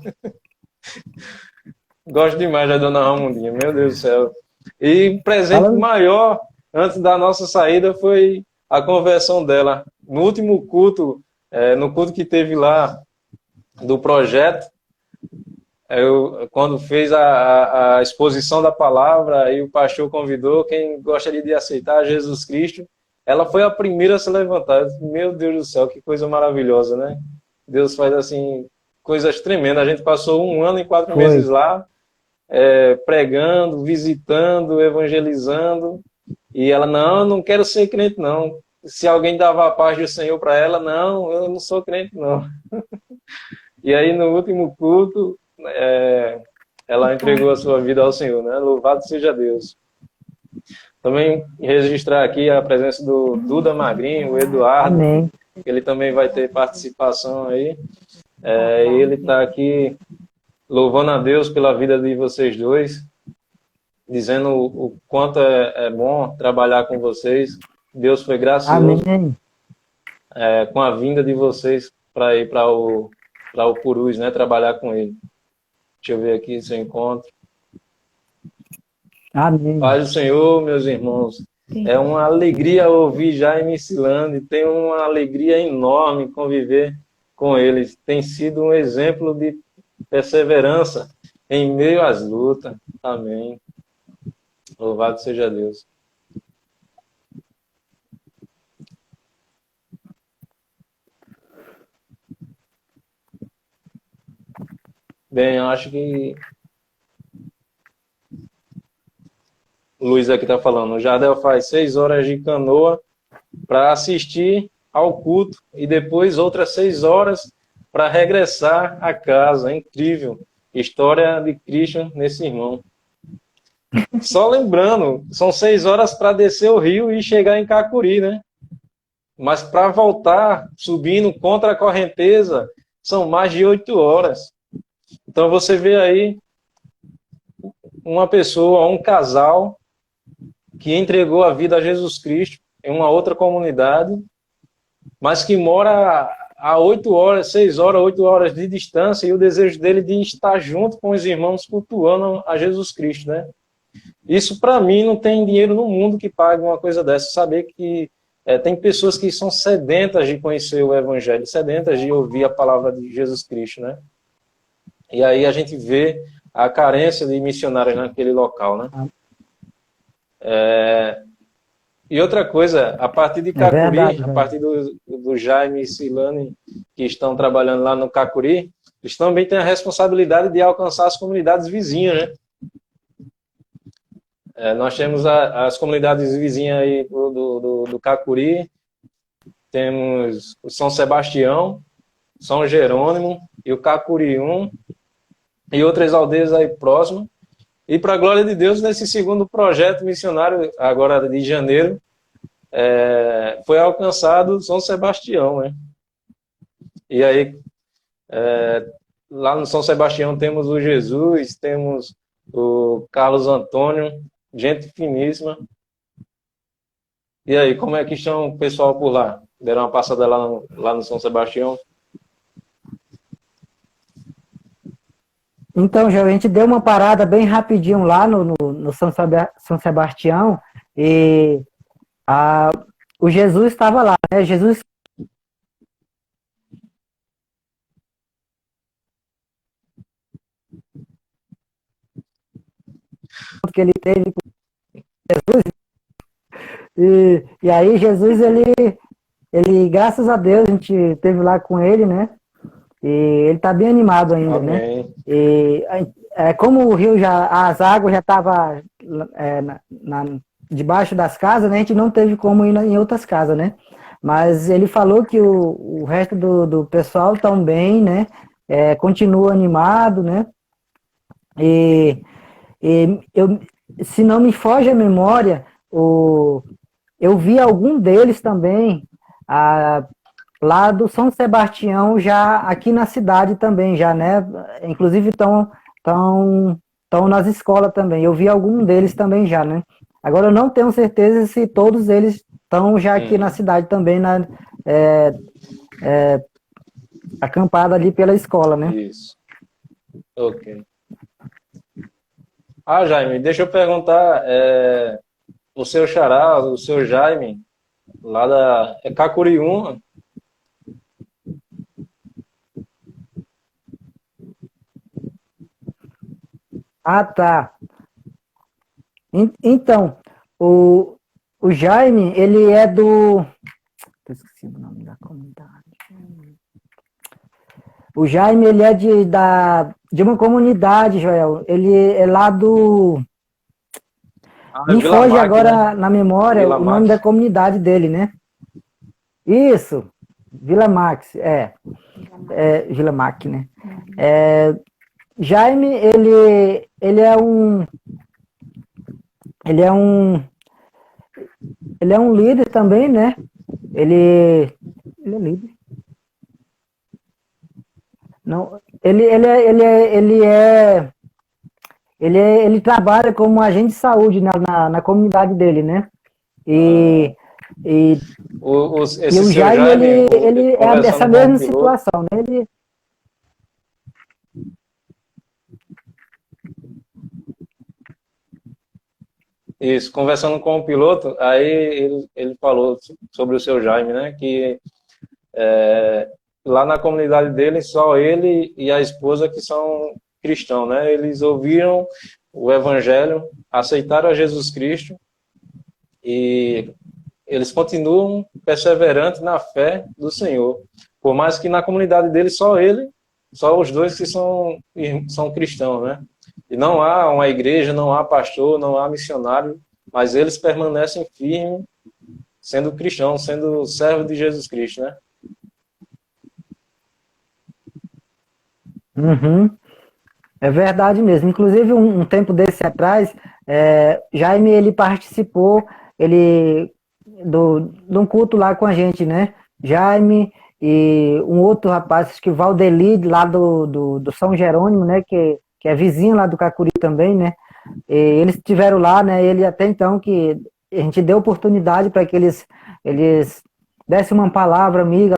A: Gosto demais da dona Ramundinha, meu Deus do céu. E um presente maior, antes da nossa saída, foi a conversão dela. No último culto, no culto que teve lá do projeto, Quando fez a exposição da palavra, aí o pastor convidou quem gostaria de aceitar Jesus Cristo. Ela foi a primeira a se levantar. Eu disse, meu Deus do céu, que coisa maravilhosa, né? Deus faz assim coisas tremendas. A gente passou 1 ano e 4 meses lá, pregando, visitando, evangelizando. E ela, não quero ser crente, não. Se alguém dava a paz do Senhor para ela, não, eu não sou crente, não. E aí, no último culto, ela entregou a sua vida ao Senhor, né? Louvado seja Deus. Também registrar aqui a presença do Duda Magrinho, o Eduardo,
C: Amém.
A: ele também vai ter participação aí. Ele está aqui louvando a Deus pela vida de vocês dois, dizendo o quanto é bom trabalhar com vocês. Deus foi gracioso com a vinda de vocês para ir para o Purus, né? Trabalhar com ele. Deixa eu ver aqui se eu encontro.
C: Amém.
A: Paz do Senhor, meus irmãos. É uma alegria ouvir Jaime Silane. Tem uma alegria enorme conviver com eles. Tem sido um exemplo de perseverança em meio às lutas. Amém. Louvado seja Deus. Bem, eu acho que o Luiz aqui está falando. O Jardel faz 6 horas de canoa para assistir ao culto e depois outras 6 horas para regressar a casa. É incrível. História de Cristo nesse irmão. Só lembrando, são 6 horas para descer o rio e chegar em Cacuri, né? Mas para voltar subindo contra a correnteza são mais de 8 horas. Então você vê aí uma pessoa, um casal que entregou a vida a Jesus Cristo em uma outra comunidade, mas que mora a 8 horas, 6 horas, 8 horas de distância, e o desejo dele de estar junto com os irmãos cultuando a Jesus Cristo, né? Isso, para mim, não tem dinheiro no mundo que pague uma coisa dessa. Saber que tem pessoas que são sedentas de conhecer o Evangelho, sedentas de ouvir a palavra de Jesus Cristo, né? E aí a gente vê a carência de missionários naquele local, né? E outra coisa, a partir de Cacuri,
C: verdade,
A: a partir do Jaime e Silane, que estão trabalhando lá no Cacuri, eles também têm a responsabilidade de alcançar as comunidades vizinhas, né? Nós temos as comunidades vizinhas aí do Cacuri, temos o São Sebastião, São Jerônimo e o Cacurium, e outras aldeias aí próximas. E, para a glória de Deus, nesse segundo projeto missionário, agora de janeiro, foi alcançado São Sebastião, né? E aí, lá no São Sebastião temos o Jesus, temos o Carlos Antônio, gente finíssima. E aí, como é que estão o pessoal por lá? Deram uma passada lá no São Sebastião?
C: Então, já a gente deu uma parada bem rapidinho lá no São Sebastião e o Jesus estava lá, né? Jesus que ele teve com Jesus e aí Jesus ele graças a Deus a gente teve lá com ele, né? E ele está bem animado ainda,
A: Amém.
C: né? E como o rio as águas já estavam debaixo das casas, né? A gente não teve como ir em outras casas, né? Mas ele falou que o resto do pessoal também, né? Continua animado, né? E se não me foge a memória, eu vi algum deles também lá do São Sebastião, já aqui na cidade também, já, né? Inclusive estão nas escolas também. Eu vi algum deles também já, né? Agora eu não tenho certeza se todos eles estão já aqui na cidade também, acampada ali pela escola, né?
A: Isso. Ok. Jaime, deixa eu perguntar, o seu xará, o seu Jaime, lá da Cacurium,
C: Ah, tá. Então, o Jaime, ele é do... Eu esqueci o nome da comunidade. O Jaime, ele é de uma comunidade, Joel. Ele é lá do...
A: Ah,
C: Me
A: Vila
C: foge
A: Mac, né?
C: agora na memória
A: Vila
C: o nome
A: Mac.
C: da comunidade dele, né? Isso, Vila Max, Vila Mac, né? Jaime, ele é um, ele é um líder também, né? Ele é líder. Não, ele trabalha como agente de saúde na comunidade dele, né? E, e, e
A: Esse
C: o
A: seu
C: Jaime,
A: Jaime,
C: ele é essa
A: conversando com o
C: mesma
A: piloto,
C: situação, né?
A: isso, conversando com o piloto, aí ele falou sobre o seu Jaime, né? Que lá na comunidade dele, só ele e a esposa que são cristãos, né? Eles ouviram o evangelho, aceitaram a Jesus Cristo e eles continuam perseverantes na fé do Senhor. Por mais que na comunidade dele só os dois que são cristãos, né? E não há uma igreja, não há pastor, não há missionário, mas eles permanecem firmes, sendo cristãos, sendo servos de Jesus Cristo, né?
C: Uhum. É verdade mesmo. Inclusive, um tempo desse atrás, Jaime, ele participou de um culto lá com a gente, né? Jaime e um outro rapaz, acho que Valdeli, lá do São Jerônimo, né? Que é vizinho lá do Cacuri também, né? E eles estiveram lá, né? Ele até então que a gente deu oportunidade para que eles dessem uma palavra amiga,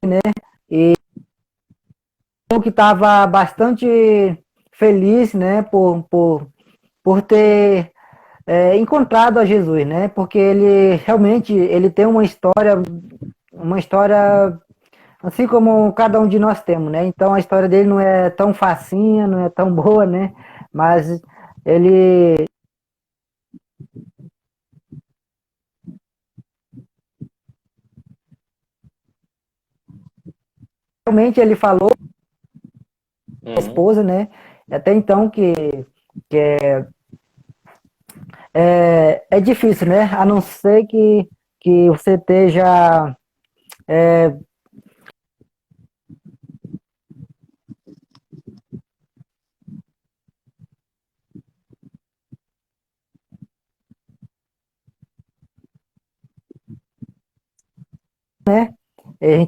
C: né? E eu que estava bastante feliz, né, por ter encontrado a Jesus, né, porque ele realmente ele tem uma história assim como cada um de nós temos, né, então a história dele não é tão facinha, não é tão boa, né, mas ele realmente ele falou a
A: Uhum.
C: esposa, né, até então que é difícil, né, a não ser que você esteja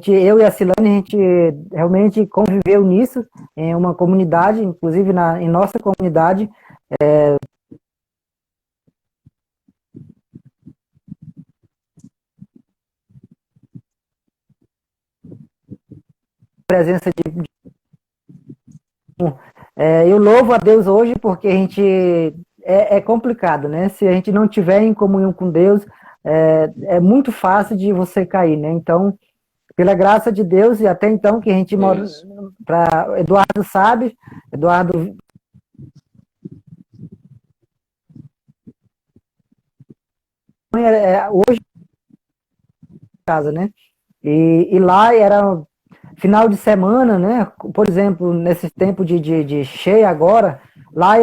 C: eu e a Silane, a gente realmente conviveu nisso, em uma comunidade, inclusive em nossa comunidade, presença eu louvo a Deus hoje porque a gente é complicado, né? Se a gente não tiver em comunhão com Deus, é muito fácil de você cair, né? Então, pela graça de Deus, e até então que a gente mora,
A: Isso.
C: para Eduardo sabe, Eduardo hoje em casa, né? E lá era final de semana, né? Por exemplo, nesse tempo de cheia agora, lá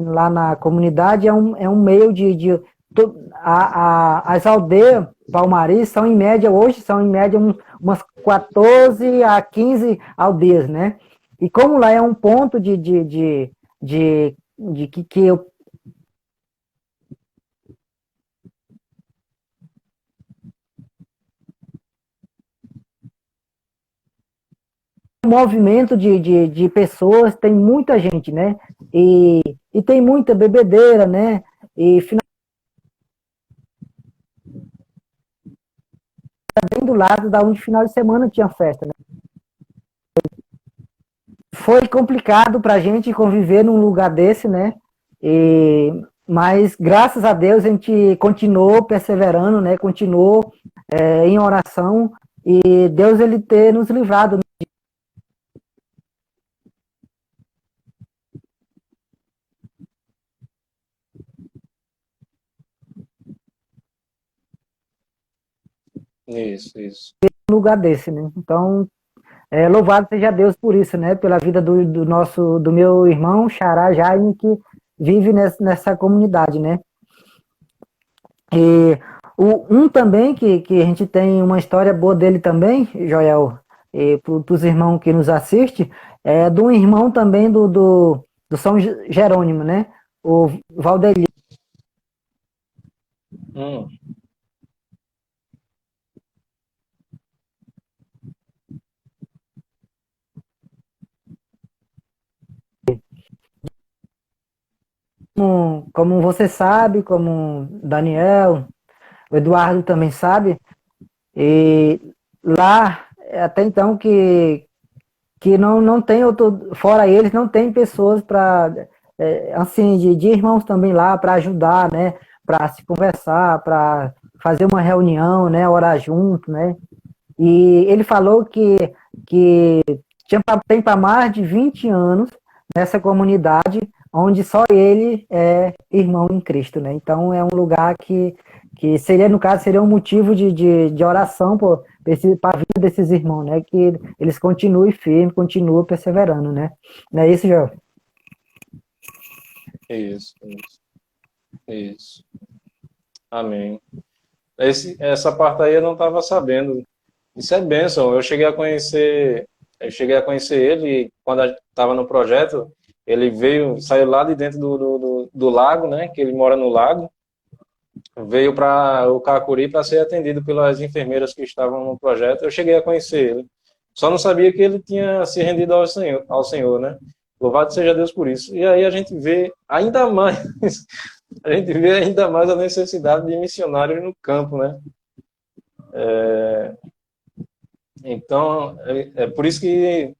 C: lá na comunidade é um meio as aldeias Palmaris são em média, hoje são em média umas 14 a 15 aldeias, né? E como lá é um ponto que eu movimento de pessoas, tem muita gente, né? E tem muita bebedeira, né? E bem do lado da onde final de semana tinha festa, né? Foi complicado para a gente conviver num lugar desse, né? Mas graças a Deus a gente continuou perseverando, né? Continuou em oração e Deus ele ter nos livrado.
A: Isso.
C: Um lugar desse, né? Então, louvado seja Deus por isso, né? Pela vida do meu irmão Xará Jaime, que vive nessa comunidade, né? E um também, que a gente tem uma história boa dele também, Joel, para os irmãos que nos assistem, é de um irmão também do São Jerônimo, né? O Valdeli.
A: Hum,
C: Como você sabe, como Daniel, o Eduardo também sabe, e lá, até então que não tem outro, fora eles, não tem pessoas para, assim, de irmãos também lá para ajudar, né? Para se conversar, para fazer uma reunião, né? Orar junto, né? E ele falou que tem para mais de 20 anos nessa comunidade, onde só ele é irmão em Cristo, né? Então é um lugar que seria, no caso, seria um motivo de oração para a vida desses irmãos, né? Que eles continuem firmes, continuem perseverando, né? Não é isso, Joel?
A: isso. Amém. Essa parte aí eu não estava sabendo. Isso é bênção. Eu cheguei a conhecer ele quando estava no projeto. Ele saiu lá de dentro do lago, né? Que ele mora no lago. Veio para o Cacuri para ser atendido pelas enfermeiras que estavam no projeto. Eu cheguei a conhecer ele. Só não sabia que ele tinha se rendido ao Senhor, né? Louvado seja Deus por isso. E aí a gente vê ainda mais, a gente vê ainda mais a necessidade de missionários no campo, né? Então, é por isso que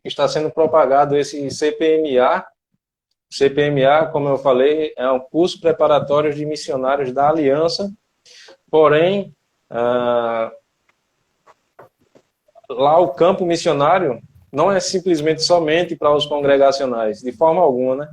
A: está sendo propagado esse CPMA. CPMA, como eu falei, é um curso preparatório de missionários da Aliança, porém, lá o campo missionário não é simplesmente somente para os congregacionais, de forma alguma, né?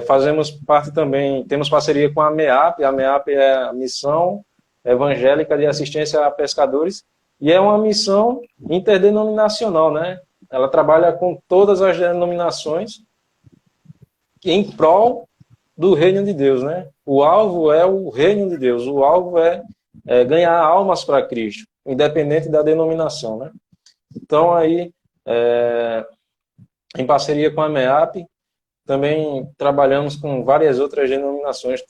A: Fazemos parte também, temos parceria com a MEAP é a Missão Evangélica de Assistência a Pescadores, e é uma missão interdenominacional, né? Ela trabalha com todas as denominações em prol do reino de Deus, né? O alvo é o reino de Deus, o alvo é ganhar almas para Cristo, independente da denominação, né? Então, aí, em parceria com a MEAP, também trabalhamos com várias outras denominações.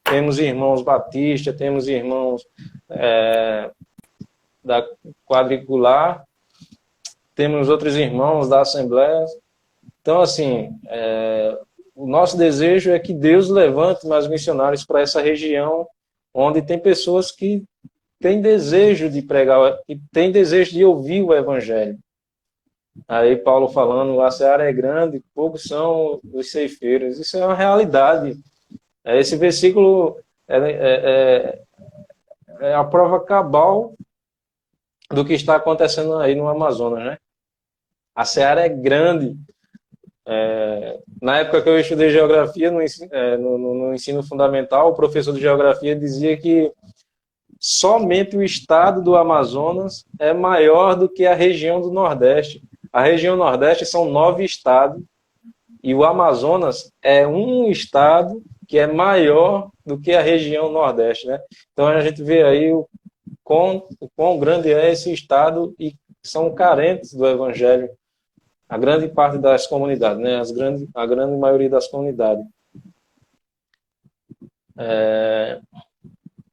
A: Temos irmãos batistas, temos irmãos da quadricular, temos outros irmãos da Assembleia. Então, assim, o nosso desejo é que Deus levante mais missionários para essa região, onde tem pessoas que têm desejo de pregar, que têm desejo de ouvir o Evangelho. Aí Paulo falando, a seara é grande, poucos são os ceifeiros. Isso é uma realidade. Esse versículo é a prova cabal do que está acontecendo aí no Amazonas, né? A seara é grande. Na época que eu estudei geografia no ensino fundamental, o professor de geografia dizia que somente o estado do Amazonas é maior do que a região do Nordeste. A região Nordeste são 9 estados e o Amazonas é um estado que é maior do que a região Nordeste, né? Então a gente vê aí o quão grande é esse estado e são carentes do Evangelho a grande parte das comunidades, né? A grande maioria das comunidades.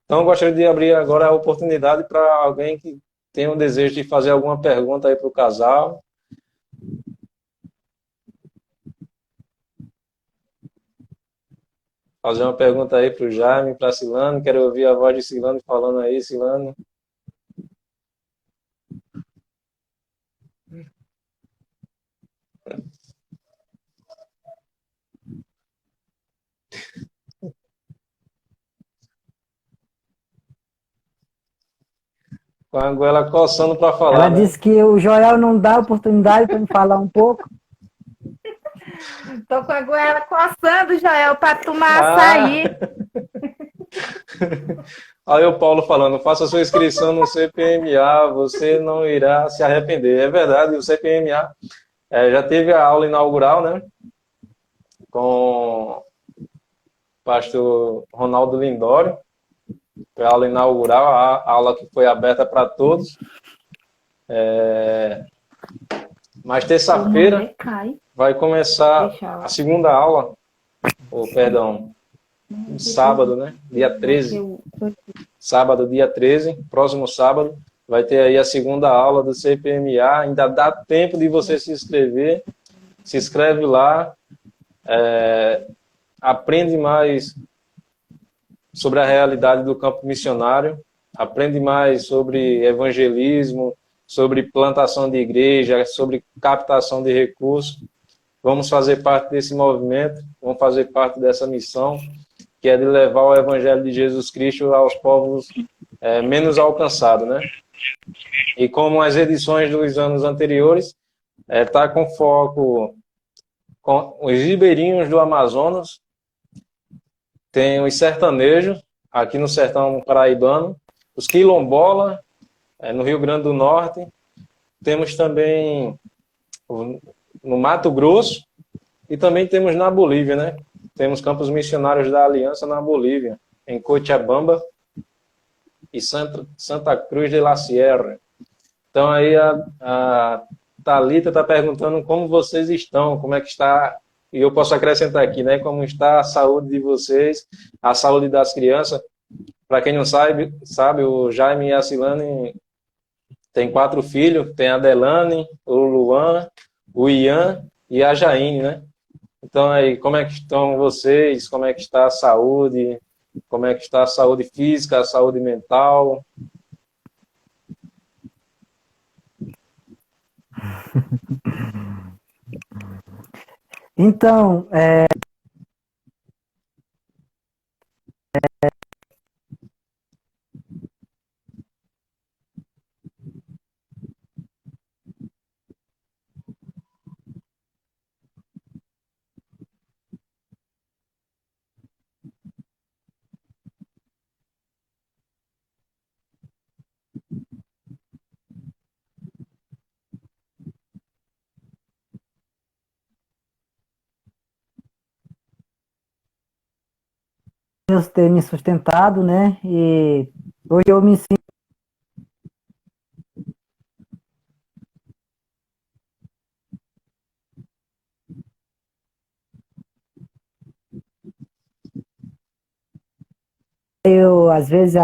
A: Então, eu gostaria de abrir agora a oportunidade para alguém que tem um desejo de fazer alguma pergunta aí para o casal. Fazer uma pergunta aí para o Jaime, para a Silane. Quero ouvir a voz de Silane falando aí, Silane. Com a goela coçando para
C: Ela
A: falar, né?
C: disse que o Joel não dá oportunidade para me falar um pouco.
D: Tô com a goela coçando, Joel, para tomar
A: Ah!
D: açaí.
A: Aí o Paulo falando, faça sua inscrição no CPMA, você não irá se arrepender. É verdade, o CPMA já teve a aula inaugural, né? Com o pastor Ronaldo Lindório. Foi a aula inaugural, a aula que foi aberta para todos. Mas terça-feira vai começar a segunda aula, ou perdão, sábado, né? Dia 13. Sábado, dia 13, próximo sábado, vai ter aí a segunda aula do CPMA. Ainda dá tempo de você se inscrever. Se inscreve lá, aprende mais sobre a realidade do campo missionário, aprende mais sobre evangelismo, sobre plantação de igreja, sobre captação de recursos. Vamos fazer parte desse movimento, vamos fazer parte dessa missão, que é de levar o evangelho de Jesus Cristo aos povos menos alcançados, né? E como as edições dos anos anteriores, está com foco com os ribeirinhos do Amazonas, tem os sertanejos, aqui no sertão paraibano, os quilombola, no Rio Grande do Norte, temos também no Mato Grosso e também temos na Bolívia, né? Temos campos missionários da Aliança na Bolívia, em Cochabamba e Santa Cruz de la Sierra. Então aí a Thalita está perguntando como vocês estão, como é que está, e eu posso acrescentar aqui, né? Como está a saúde de vocês, a saúde das crianças. Para quem não sabe, o Jaime e a Silane tem 4 filhos, tem a Delane, o Luan, o Ian e a Jaine, né? Então aí, como é que estão vocês? Como é que está a saúde? Como é que está a saúde física, a saúde mental?
C: Então, Deus ter me sustentado, né? E hoje eu me sinto. Às vezes,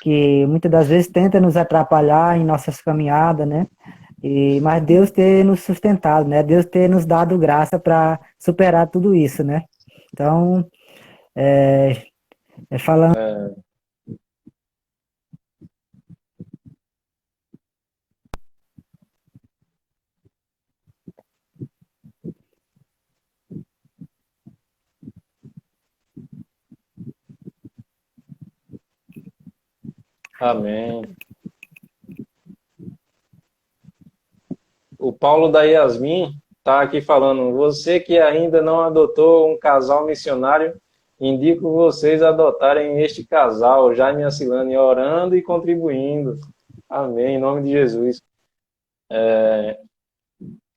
C: que muitas das vezes tenta nos atrapalhar em nossas caminhadas, né? Mas Deus ter nos sustentado, né? Deus ter nos dado graça para superar tudo isso, né? Então, falando.
A: Amém. O Paulo da Yasmin está aqui falando, você que ainda não adotou um casal missionário, indico vocês adotarem este casal, Jaime e a Silane, orando e contribuindo. Amém, em nome de Jesus.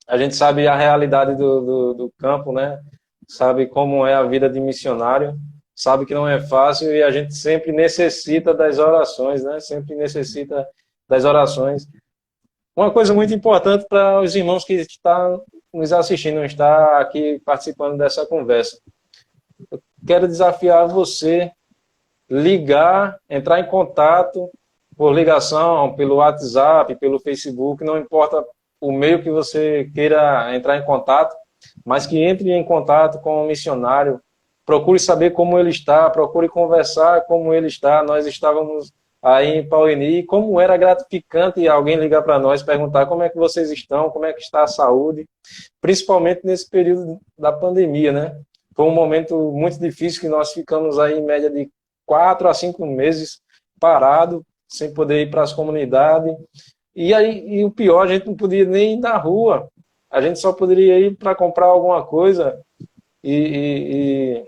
A: A gente sabe a realidade do campo, né? Sabe como é a vida de missionário, sabe que não é fácil e a gente sempre necessita das orações, né? Sempre necessita das orações. Uma coisa muito importante para os irmãos que estão nos assistindo, estão aqui participando dessa conversa. Eu quero desafiar você ligar, entrar em contato por ligação, pelo WhatsApp, pelo Facebook, não importa o meio que você queira entrar em contato, mas que entre em contato com o missionário, procure saber como ele está, procure conversar como ele está. Nós estávamos aí em Pauini, e como era gratificante alguém ligar para nós, perguntar como é que vocês estão, como é que está a saúde, principalmente nesse período da pandemia, né? Foi um momento muito difícil que nós ficamos aí em média de 4 a 5 meses parado,
E: sem poder ir para as comunidades. E aí, e o pior, a gente não podia nem ir na rua. A gente só poderia ir para comprar alguma coisa e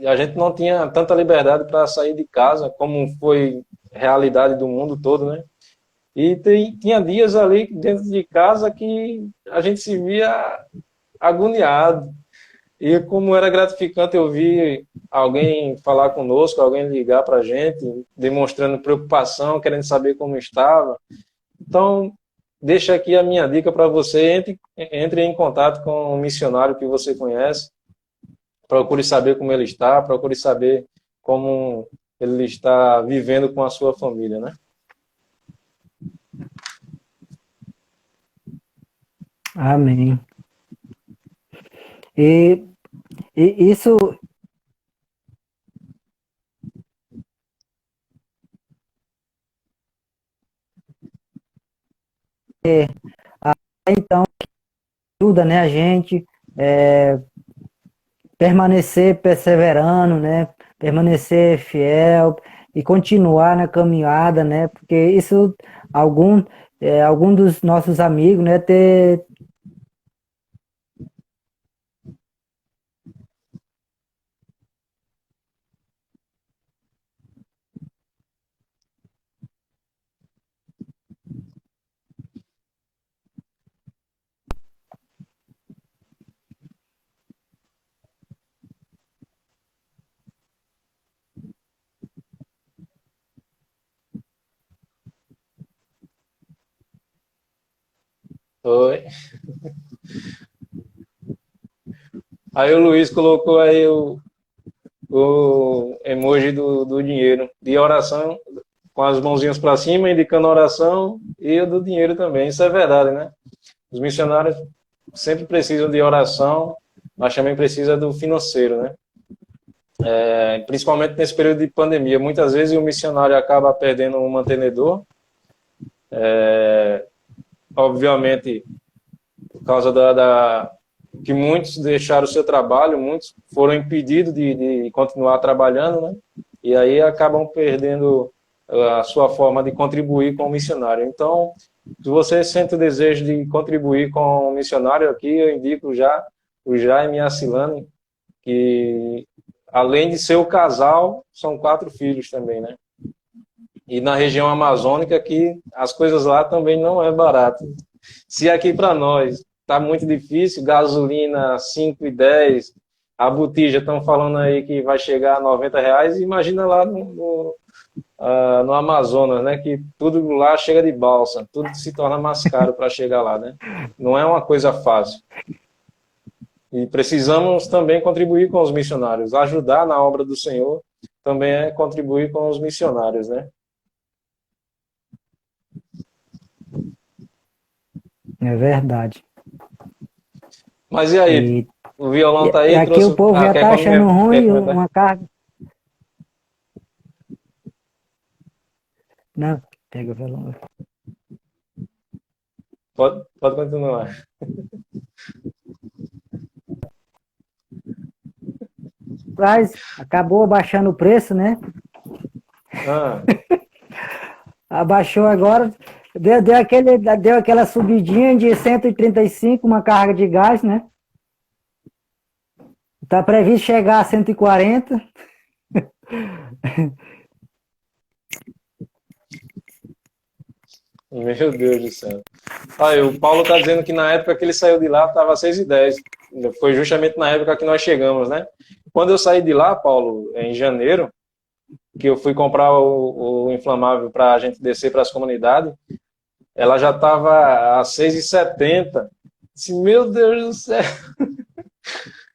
E: a gente não tinha tanta liberdade para sair de casa, como foi realidade do mundo todo, né? E tinha dias ali dentro de casa que a gente se via agoniado. E como era gratificante ouvir alguém falar conosco, alguém ligar para a gente, demonstrando preocupação, querendo saber como estava. Então, deixa aqui a minha dica para você, entre em contato com um missionário que você conhece, procure saber como ele está, procure saber como ele está vivendo com a sua família, né?
C: Amém. E, e isso, então, ajuda, né, a gente permanecer perseverando, né, permanecer fiel e continuar na caminhada, né, porque isso, algum dos nossos amigos, né,
E: Oi. Aí o Luiz colocou aí o emoji do dinheiro, de oração, com as mãozinhas para cima, indicando a oração, e o do dinheiro também. Isso é verdade, né? Os missionários sempre precisam de oração, mas também precisa do financeiro, né? Principalmente nesse período de pandemia. Muitas vezes o missionário acaba perdendo um mantenedor, obviamente, por causa que muitos deixaram o seu trabalho, muitos foram impedidos de continuar trabalhando, né? E aí acabam perdendo a sua forma de contribuir com o missionário. Então, se você sente o desejo de contribuir com o missionário aqui, eu indico já o Jaime e a Silane, que além de ser o casal, são 4 filhos também, né? E na região amazônica, que as coisas lá também não é barato. Se aqui para nós está muito difícil, gasolina 5,10, a botija estão falando aí que vai chegar a R$ 90, imagina lá no Amazonas, né? Que tudo lá chega de balsa, tudo se torna mais caro para chegar lá, né? Não é uma coisa fácil. E precisamos também contribuir com os missionários, ajudar na obra do Senhor também é contribuir com os missionários, né?
C: é verdade.
E: Mas e aí?
C: E,
E: O violão tá aí?
C: aqui
E: trouxe...
C: o povo já
E: quer
C: está achando ruim
E: comentar?
C: uma carga. Não, pega o violão.
E: Pode continuar.
C: Mas acabou abaixando o preço, né?
E: Ah,
C: Abaixou agora, deu aquela subidinha de 135, uma carga de gás, né? Está previsto chegar a 140.
E: meu Deus do céu. Aí, o Paulo tá dizendo que na época que ele saiu de lá estava 6,10. Foi justamente na época que nós chegamos, né? Quando eu saí de lá, Paulo, em janeiro, que eu fui comprar o inflamável para a gente descer para as comunidades, ela já estava a 6,70. Disse, meu Deus do céu!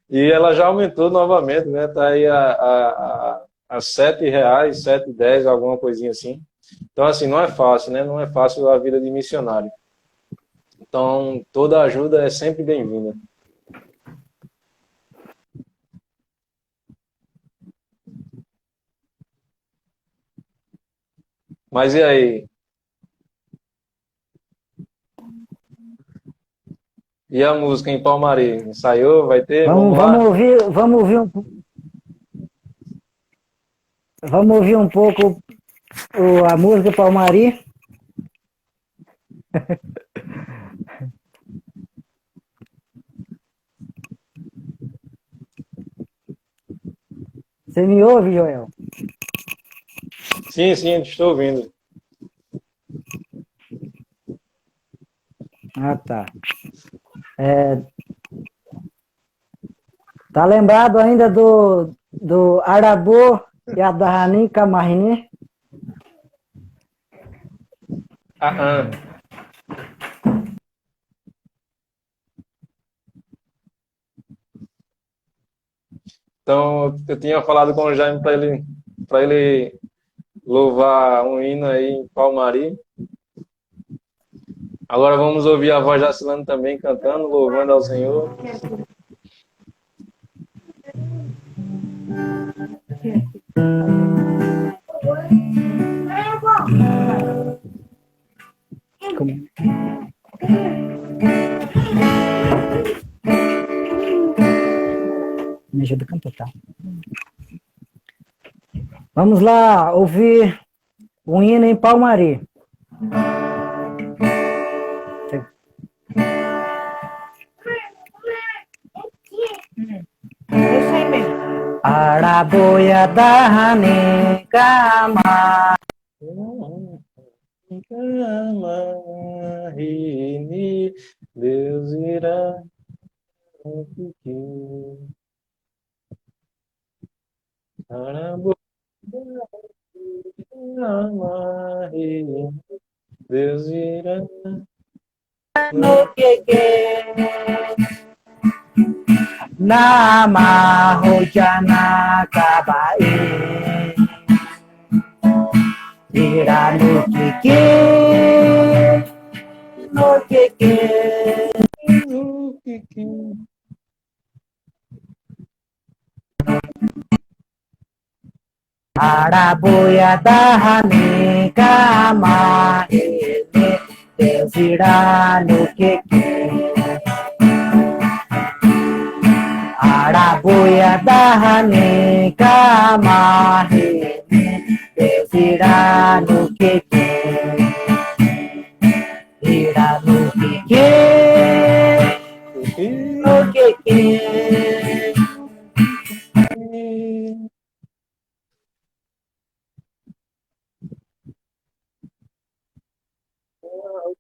E: E ela já aumentou novamente, né? Tá aí a R$ 7, 7,10, alguma coisinha assim. Então, assim, não é fácil, né? Não é fácil a vida de missionário. Então, toda ajuda é sempre bem-vinda. Mas e aí? E a música em Palmari? Ensaiou? Vai ter? Vamos lá?
C: Vamos ouvir um pouco A música Palmari. Você me ouve, Joel?
E: Sim, estou ouvindo.
C: Ah, tá. Tá lembrado ainda do Arabu e Adarrani Camarrini?
E: Ah. Então, eu tinha falado com o Jaime para ele louvar um hino aí em Palmari. Agora vamos ouvir a voz da Cilane também cantando, louvando ao Senhor.
C: Me ajuda a cantar, tá? Vamos lá ouvir um hino em Palmari.
D: Deixa aí mesmo.
C: Araboia Darrani Camarrini.
E: Camarrini, Deus irá Deus irá
C: No que Nama Hojana Kabai Ira no que Araboia Darrani Camarrini Deus irá no que Araboia Darrani Camarrini Deus irá no que irá no que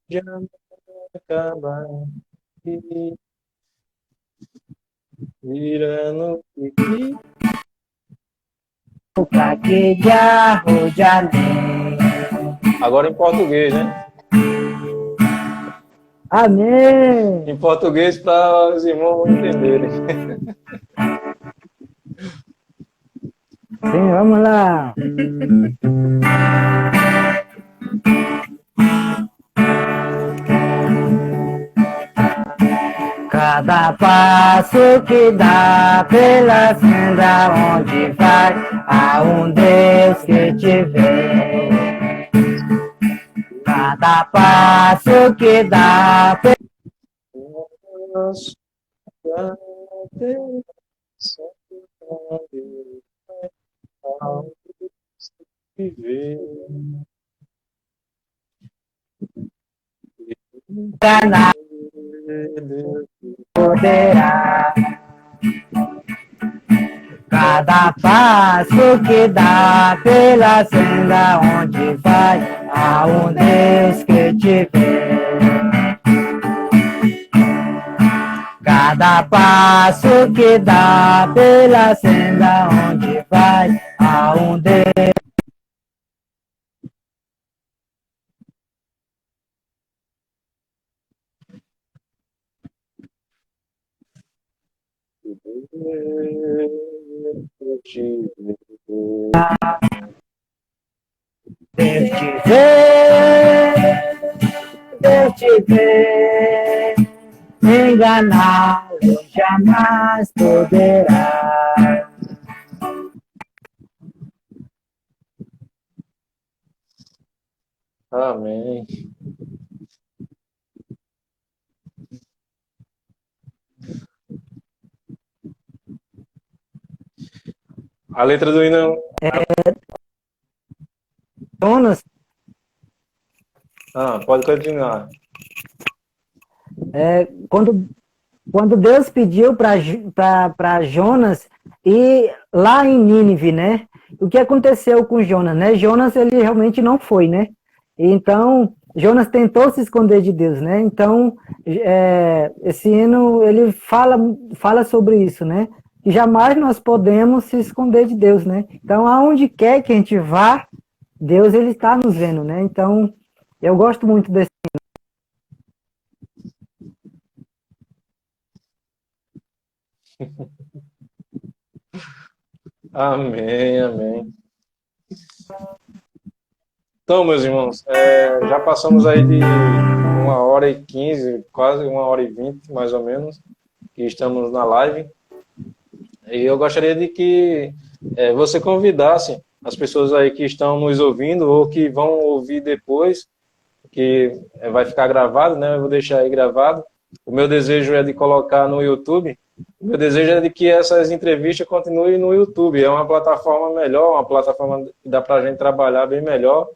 E: Virando agora em português, né?
C: Amém.
E: Em português para os irmãos entenderem.
C: Sim, vamos lá. Cada passo que dá pela senda onde vai, há um Deus que te vê. Cada passo que dá pela senda poderá. Cada passo que dá pela senda onde vai, há um Deus que te vê. Cada passo que dá pela senda onde vai, há um Deus. Deus te vê, Deus te vê, enganá-lo jamais poderá.
E: Amém. A letra do hino Pode continuar.
C: Quando Deus pediu para Jonas ir lá em Nínive, né? O que aconteceu com Jonas, né? Jonas, ele realmente não foi, né? Então, Jonas tentou se esconder de Deus, né? Então, esse hino, ele fala sobre isso, né? Que jamais nós podemos se esconder de Deus, né? Então, aonde quer que a gente vá, Deus, ele está nos vendo, né? Então, eu gosto muito desse.
E: Amém, amém. Então, meus irmãos, já passamos aí de 1h15, quase 1h20, mais ou menos, que estamos na live. E eu gostaria de que você convidasse as pessoas aí que estão nos ouvindo ou que vão ouvir depois, que vai ficar gravado, né? Eu vou deixar aí gravado. O meu desejo é de colocar no YouTube. O meu desejo é de que essas entrevistas continuem no YouTube. É uma plataforma melhor, uma plataforma que dá para a gente trabalhar bem melhor.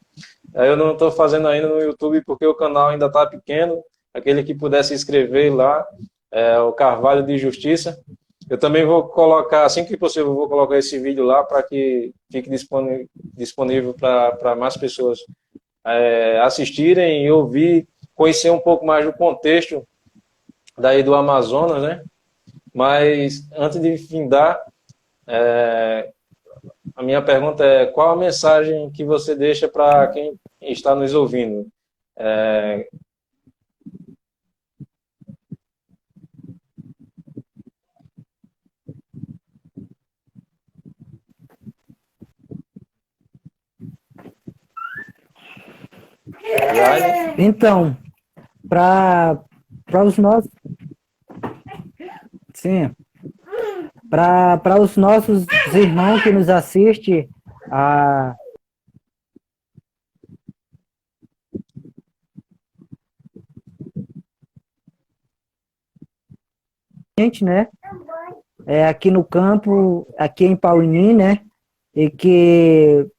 E: Eu não estou fazendo ainda no YouTube porque o canal ainda está pequeno. Aquele que puder se inscrever lá, o Carvalho de Justiça. Eu também vou colocar, assim que possível, vou colocar esse vídeo lá para que fique disponível para mais pessoas assistirem e ouvir, conhecer um pouco mais do contexto daí do Amazonas, né? Mas antes de findar, a minha pergunta é: qual a mensagem que você deixa para quem está nos ouvindo?
C: Então, para os nossos, sim, para os nossos irmãos que nos assistem, a gente, né? Aqui no campo, aqui em Pauini, né? E que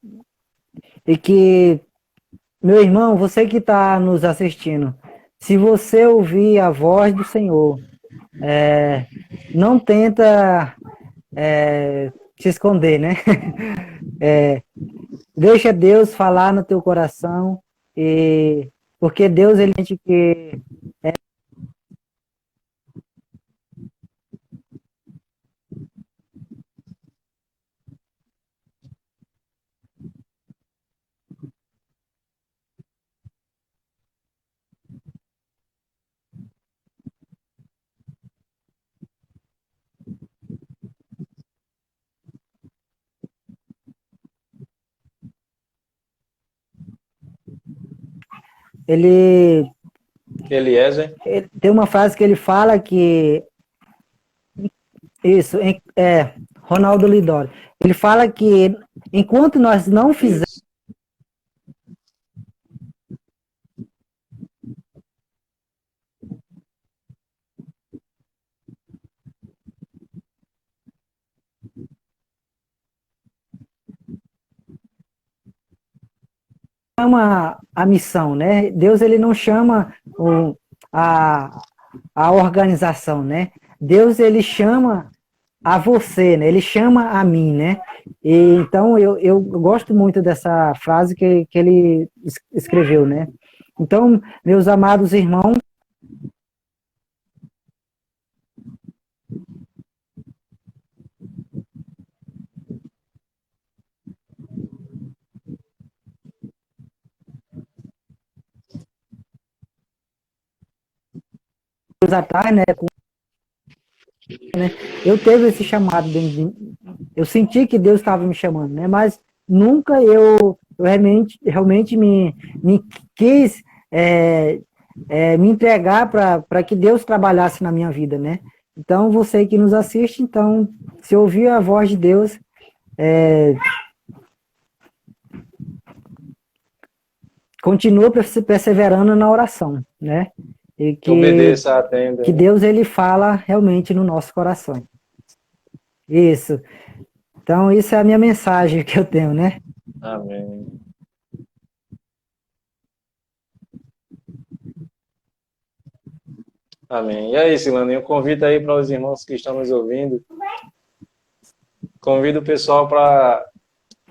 C: meu irmão, você que está nos assistindo, se você ouvir a voz do Senhor, não tenta se esconder, né? Deixa Deus falar no teu coração, porque Deus, ele sente que ele
E: Eliezer.
C: tem uma frase que ele fala que isso Ronaldo Lidório. Ele fala que enquanto nós não fizermos
E: Isso.
C: a missão, né? Deus, ele não chama a, a organização, né? Deus, ele chama a você, né? Ele chama a mim, né? E, então, eu gosto muito dessa frase que ele escreveu, né? Então, meus amados irmãos, anos atrás, né? Eu teve esse chamado dentro de mim. Eu senti que Deus estava me chamando, né? Mas nunca eu realmente me quis me entregar para que Deus trabalhasse na minha vida, né? Então, você que nos assiste, então, se ouvir a voz de Deus, continua perseverando na oração, né? E
E: Obedeça, atenda.
C: que Deus, ele fala realmente no nosso coração. Isso. Então, isso é a minha mensagem que eu tenho, né?
E: Amém. Amém. E aí, Silane, um convite aí para os irmãos que estão nos ouvindo. Convido o pessoal para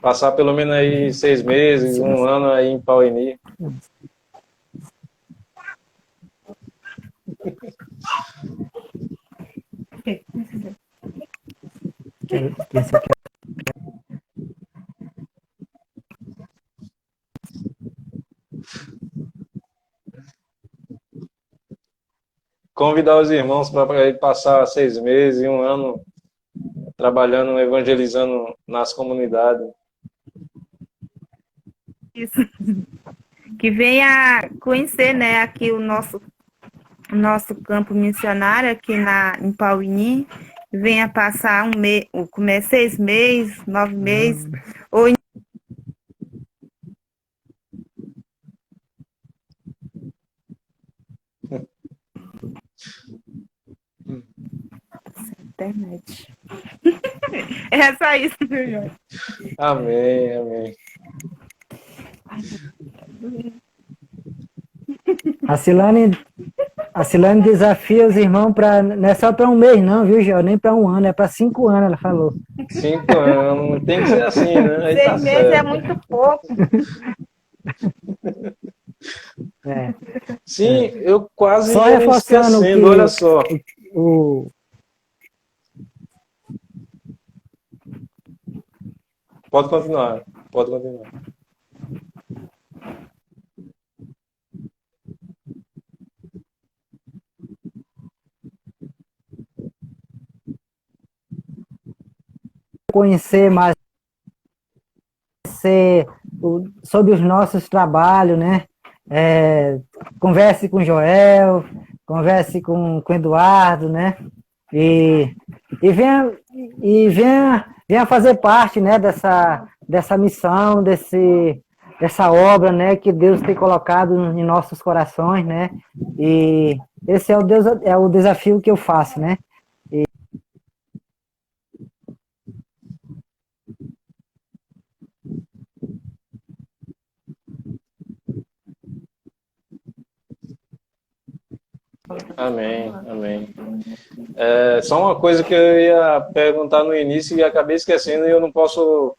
E: passar pelo menos aí 6 meses, um ano aí em Pauini.
C: Esse aqui.
E: Convidar os irmãos para passar 6 meses, um ano trabalhando, evangelizando nas comunidades.
D: Isso. Que venha conhecer, né, aqui o nosso campo missionário aqui em Pauini. Venha passar um mês, comer 6 meses, 9 meses, ou internet. É só isso, meu Jorge.
E: Amém, amém.
C: A Silane desafia os irmãos para. Não é só para um mês, não, viu, Geo? Nem para um ano, é para 5 anos, ela falou.
E: 5 anos, tem que ser assim, né? Aí
D: 6
E: tá
D: meses
E: certo.
D: é muito pouco.
C: É.
E: Sim, eu quase
C: Só
E: ia me
C: reforçando
E: esquecendo,
C: que
E: olha só.
C: o,
E: Pode continuar, pode continuar.
C: conhecer mais sobre os nossos trabalhos, né? Converse com o Joel, converse com o Eduardo, né? E, e venha, venha fazer parte, né, dessa missão, dessa obra, né, que Deus tem colocado em nossos corações, né? E esse é o desafio que eu faço, né?
E: Amém, amém. Só uma coisa que eu ia perguntar no início e acabei esquecendo e eu não posso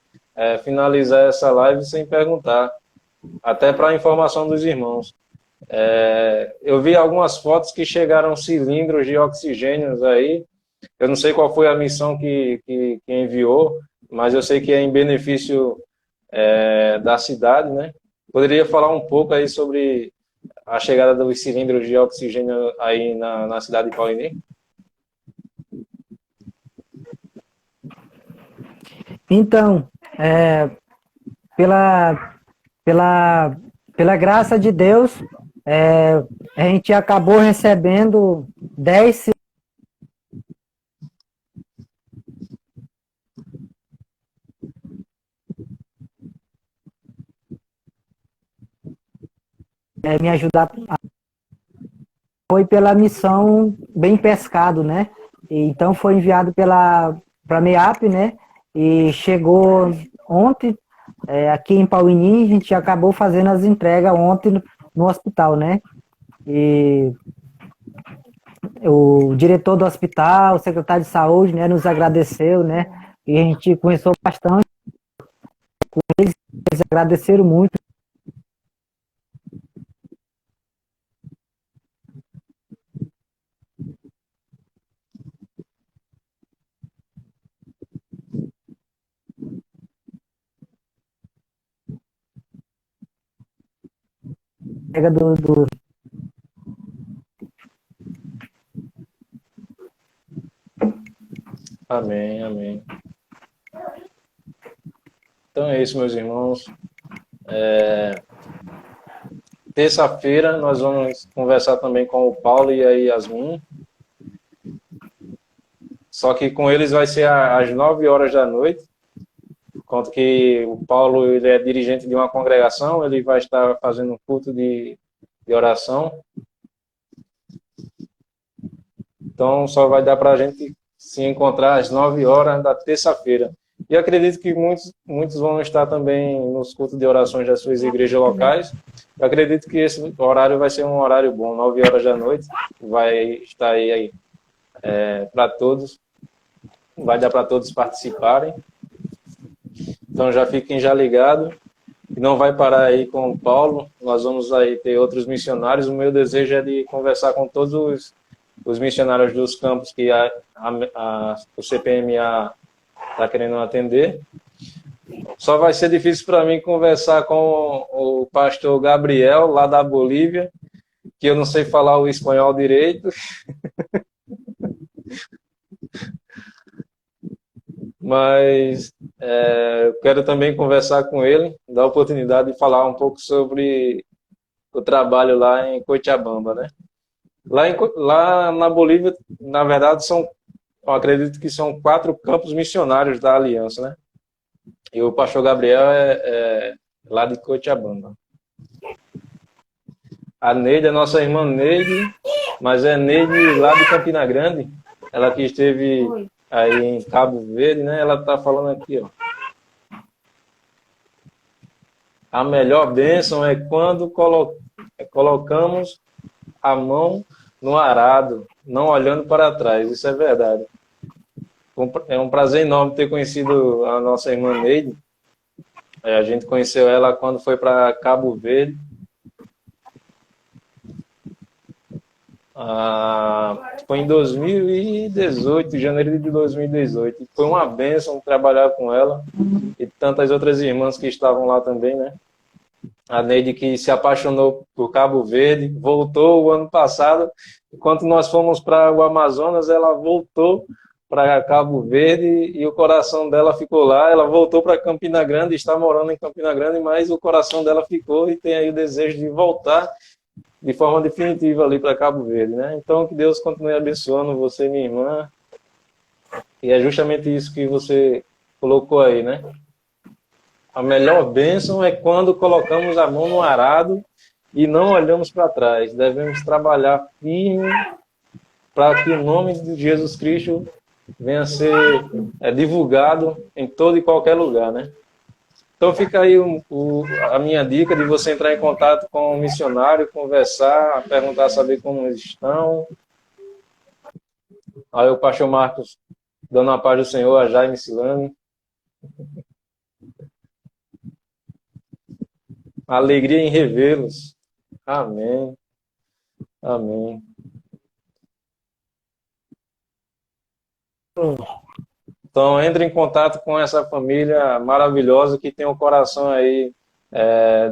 E: finalizar essa live sem perguntar, até para a informação dos irmãos. Eu vi algumas fotos que chegaram cilindros de oxigênio aí. Eu não sei qual foi a missão que enviou, mas eu sei que é em benefício da cidade, né? Poderia falar um pouco aí sobre a chegada dos cilindros de oxigênio aí na cidade de Pauini?
C: Então, pela graça de Deus, a gente acabou recebendo 10 me ajudar. Foi pela missão Bem Pescado, né? Então foi enviado para MEAP, né? E chegou ontem, aqui em Pauini, a gente acabou fazendo as entregas ontem no hospital, né? E o diretor do hospital, o secretário de saúde, né, nos agradeceu, né? E a gente conversou bastante com eles, eles agradeceram muito. Do
E: Amém, amém. Então é isso, meus irmãos. Terça-feira nós vamos conversar também com o Paulo e a Yasmin. Só que com eles vai ser às 9 horas da noite. Conto que o Paulo ele é dirigente de uma congregação, ele vai estar fazendo um culto de oração. Então só vai dar para a gente se encontrar às 9 horas da terça-feira. E acredito que muitos vão estar também nos cultos de orações das suas igrejas locais. Eu acredito que esse horário vai ser um horário bom, 9 horas da noite. Vai estar aí para todos. Vai dar para todos participarem. Então já fiquem já ligados. Não vai parar aí com o Paulo. Nós vamos aí ter outros missionários. O meu desejo é de conversar com todos os missionários dos campos que o CPMA está querendo atender. Só vai ser difícil para mim conversar com o pastor Gabriel, lá da Bolívia, que eu não sei falar o espanhol direito. Mas eu quero também conversar com ele, dar a oportunidade de falar um pouco sobre o trabalho lá em Cochabamba, né? Lá na Bolívia, na verdade, eu acredito que são 4 campos missionários da Aliança, né? E o pastor Gabriel é lá de Cochabamba. A Neide é nossa irmã Neide, mas é Neide lá de Campina Grande. Ela que esteve aí em Cabo Verde, né? Ela está falando aqui, ó. A melhor bênção é quando colocamos a mão no arado, não olhando para trás. Isso é verdade. É um prazer enorme ter conhecido a nossa irmã Neide. A gente conheceu ela quando foi para Cabo Verde. Foi em 2018, janeiro de 2018. Foi uma bênção trabalhar com ela e tantas outras irmãs que estavam lá também, né? A Neide que se apaixonou por Cabo Verde, voltou o ano passado. Enquanto nós fomos para o Amazonas, ela voltou para Cabo Verde e o coração dela ficou lá. Ela voltou para Campina Grande, está morando em Campina Grande, mas o coração dela ficou e tem aí o desejo de voltar de forma definitiva ali para Cabo Verde, né? Então, que Deus continue abençoando você, minha irmã. E é justamente isso que você colocou aí, né? A melhor bênção é quando colocamos a mão no arado e não olhamos para trás. Devemos trabalhar firme para que o nome de Jesus Cristo venha a ser divulgado em todo e qualquer lugar, né? Então fica aí a minha dica de você entrar em contato com o missionário, conversar, perguntar, saber como eles estão. Aí o pastor Marcos dando a paz do Senhor, a Jaime Silane. Alegria em revê-los. Amém. Amém. Então, entre em contato com essa família maravilhosa que tem um coração aí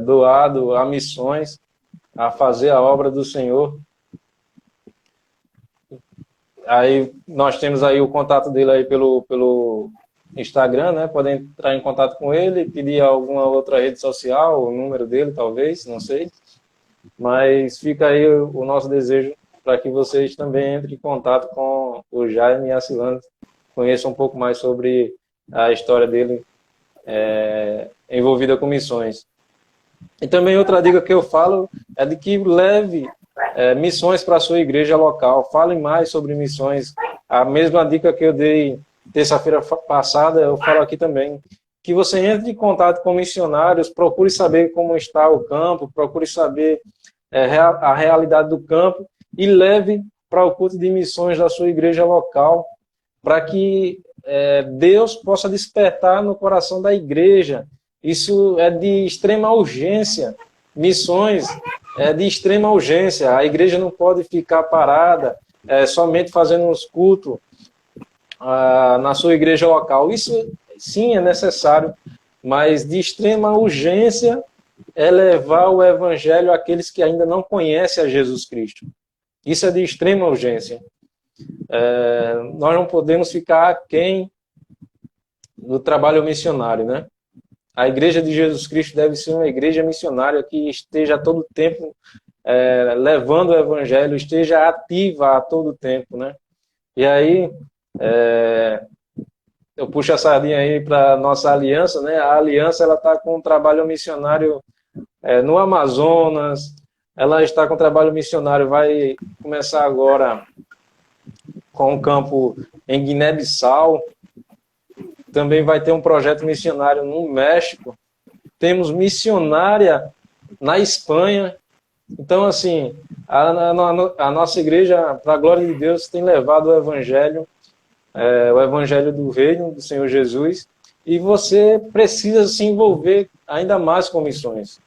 E: doado a missões, a fazer a obra do Senhor. Aí nós temos aí o contato dele aí pelo Instagram, né? Podem entrar em contato com ele, pedir alguma outra rede social, o número dele, talvez, não sei. Mas fica aí o nosso desejo para que vocês também entrem em contato com o Jaime e a Silane, conheçam um pouco mais sobre a história dele envolvida com missões. E também outra dica que eu falo é de que leve missões para a sua igreja local. Fale mais sobre missões. A mesma dica que eu dei terça-feira passada, eu falo aqui também. Que você entre em contato com missionários, procure saber como está o campo, procure saber a realidade do campo e leve para o culto de missões da sua igreja local, para que Deus possa despertar no coração da igreja. Isso é de extrema urgência. Missões é de extrema urgência. A igreja não pode ficar parada somente fazendo os cultos na sua igreja local. Isso, sim, é necessário, mas de extrema urgência é levar o evangelho àqueles que ainda não conhecem a Jesus Cristo. Isso é de extrema urgência. Nós não podemos ficar aquém do trabalho missionário, né? A igreja de Jesus Cristo deve ser uma igreja missionária que esteja a todo tempo levando o evangelho, esteja ativa a todo tempo, né? E aí, eu puxo a sardinha aí para a nossa aliança, né? A aliança ela está com um trabalho missionário no Amazonas, ela está com um trabalho missionário, vai começar agora com um campo em Guiné-Bissau. também vai ter um projeto missionário no México. Temos missionária na Espanha. Então, assim, a nossa igreja, para a glória de Deus, tem levado o evangelho do reino do Senhor Jesus, e você precisa se envolver ainda mais com missões.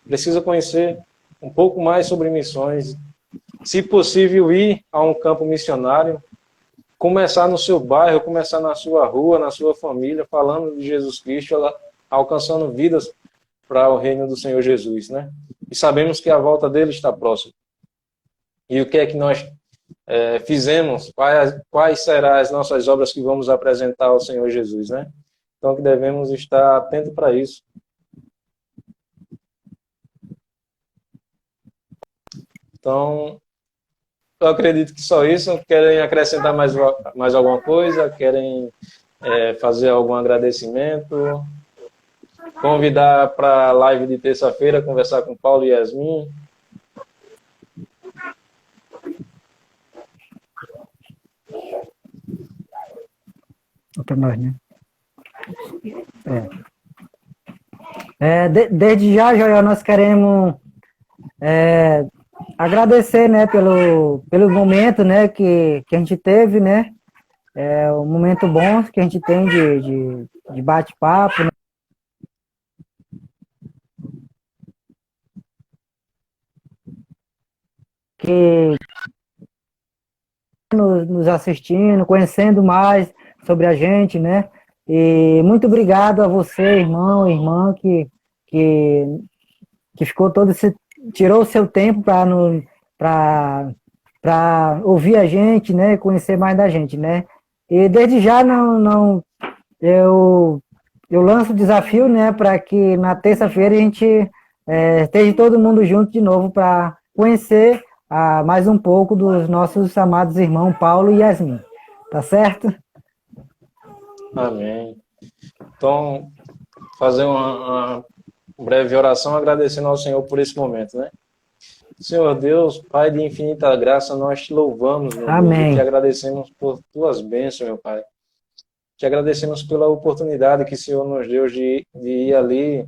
E: Precisa conhecer um pouco mais sobre missões. Se possível, ir a um campo missionário, começar no seu bairro, começar na sua rua, na sua família, falando de Jesus Cristo, alcançando vidas para o reino do Senhor Jesus, né? E sabemos que a volta dele está próxima. E o que é que nós fizemos? Quais serão as nossas obras que vamos apresentar ao Senhor Jesus, né? Então, que devemos estar atentos para isso. Então, eu acredito que só isso. Querem acrescentar mais alguma coisa? Querem fazer algum agradecimento? Convidar para a live de terça-feira, conversar com Paulo e Yasmin.
C: Para nós, né? Desde já, Joel, nós queremos agradecer, né, pelo momento, né, que a gente teve, né? Um momento bom que a gente tem de bate-papo, né? Que nos assistindo, conhecendo mais sobre a gente, né? E muito obrigado a você, irmão, irmã, que ficou tirou o seu tempo para ouvir a gente, né? Conhecer mais da gente, né? E desde já eu lanço o desafio, né? Para que na terça-feira a gente esteja todo mundo junto de novo para conhecer mais um pouco dos nossos amados irmãos Paulo e Yasmin. Tá certo?
E: Amém. Então, fazer uma breve oração agradecendo ao Senhor por esse momento, né? Senhor Deus, Pai de infinita graça, nós te louvamos, meu
C: Amém.
E: Deus, e te agradecemos por tuas bênçãos, meu Pai. Te agradecemos pela oportunidade que o Senhor nos deu de ir ali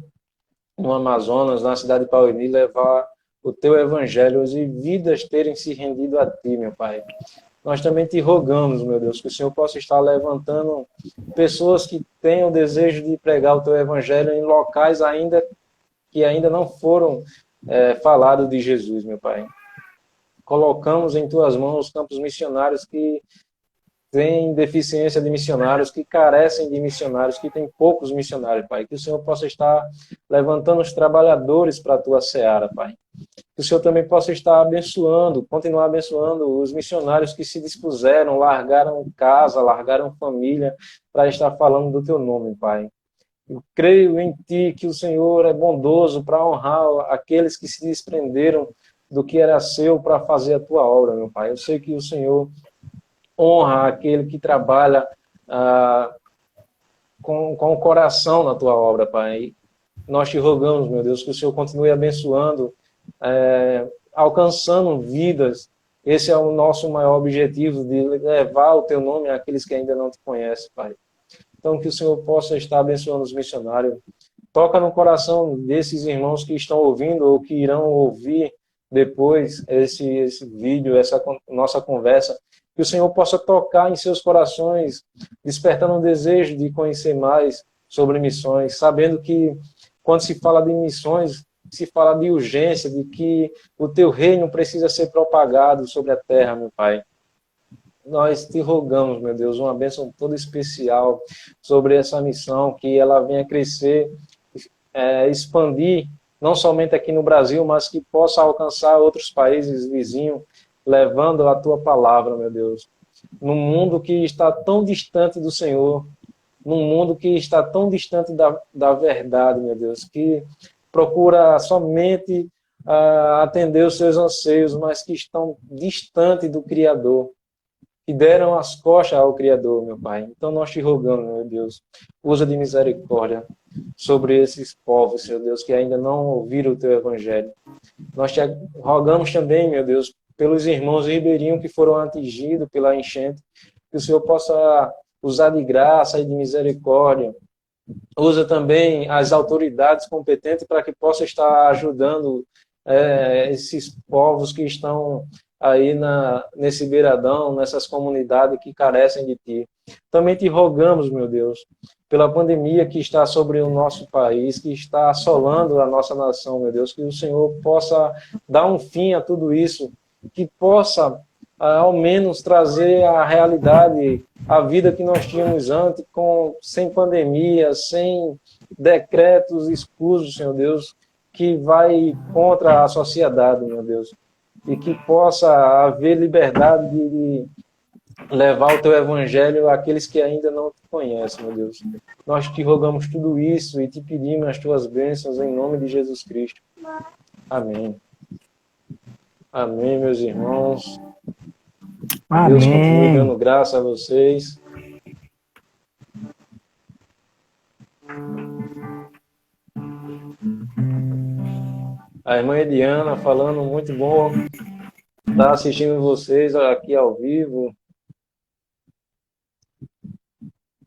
E: no Amazonas, na cidade de Pauini, levar o teu evangelho e vidas terem se rendido a ti, meu Pai. Nós também te rogamos, meu Deus, que o Senhor possa estar levantando pessoas que tenham o desejo de pregar o teu evangelho em locais que ainda não foram falados de Jesus, meu Pai. Colocamos em tuas mãos os campos missionários que têm deficiência de missionários, que carecem de missionários, que têm poucos missionários, Pai. Que o Senhor possa estar levantando os trabalhadores para a tua seara, Pai. Que o Senhor também possa estar continuar abençoando os missionários que se dispuseram, largaram casa, largaram família para estar falando do teu nome, Pai. Eu creio em ti que o Senhor é bondoso para honrar aqueles que se desprenderam do que era seu para fazer a tua obra, meu Pai. Eu sei que o Senhor honra aquele que trabalha com o coração na tua obra, Pai. Nós te rogamos, meu Deus, que o Senhor continue abençoando, alcançando vidas. Esse é o nosso maior objetivo, de levar o teu nome àqueles que ainda não te conhecem, Pai. Então, que o Senhor possa estar abençoando os missionários. Toca no coração desses irmãos que estão ouvindo ou que irão ouvir depois esse vídeo, essa nossa conversa. Que o Senhor possa tocar em seus corações, despertando um desejo de conhecer mais sobre missões, sabendo que quando se fala de missões, se fala de urgência, de que o teu reino precisa ser propagado sobre a terra, meu Pai. Nós te rogamos, meu Deus, uma bênção toda especial sobre essa missão, que ela venha crescer, expandir, não somente aqui no Brasil, mas que possa alcançar outros países vizinhos, levando a tua palavra, meu Deus. Num mundo que está tão distante do Senhor, num mundo que está tão distante da verdade, meu Deus, que procura somente atender os seus anseios, mas que estão distante do Criador, que deram as costas ao Criador, meu Pai. Então nós te rogamos, meu Deus, usa de misericórdia sobre esses povos, Senhor Deus, que ainda não ouviram o teu evangelho. Nós te rogamos também, meu Deus, pelos irmãos ribeirinhos que foram atingidos pela enchente, que o Senhor possa usar de graça e de misericórdia. Usa também as autoridades competentes para que possa estar ajudando esses povos que estão aí nesse beiradão, nessas comunidades que carecem de Ti. Também te rogamos, meu Deus, pela pandemia que está sobre o nosso país, que está assolando a nossa nação, meu Deus, que o Senhor possa dar um fim a tudo isso, que possa, ao menos, trazer a realidade, a vida que nós tínhamos antes, sem pandemia, sem decretos escusos, Senhor Deus, que vai contra a sociedade, meu Deus, e que possa haver liberdade de levar o Teu Evangelho àqueles que ainda não Te conhecem, meu Deus. Nós Te rogamos tudo isso e Te pedimos as Tuas bênçãos em nome de Jesus Cristo. Amém. Amém, meus irmãos.
C: Amém.
E: Deus continue dando graça a vocês. A irmã Ediana falando, muito bom estar assistindo vocês aqui ao vivo.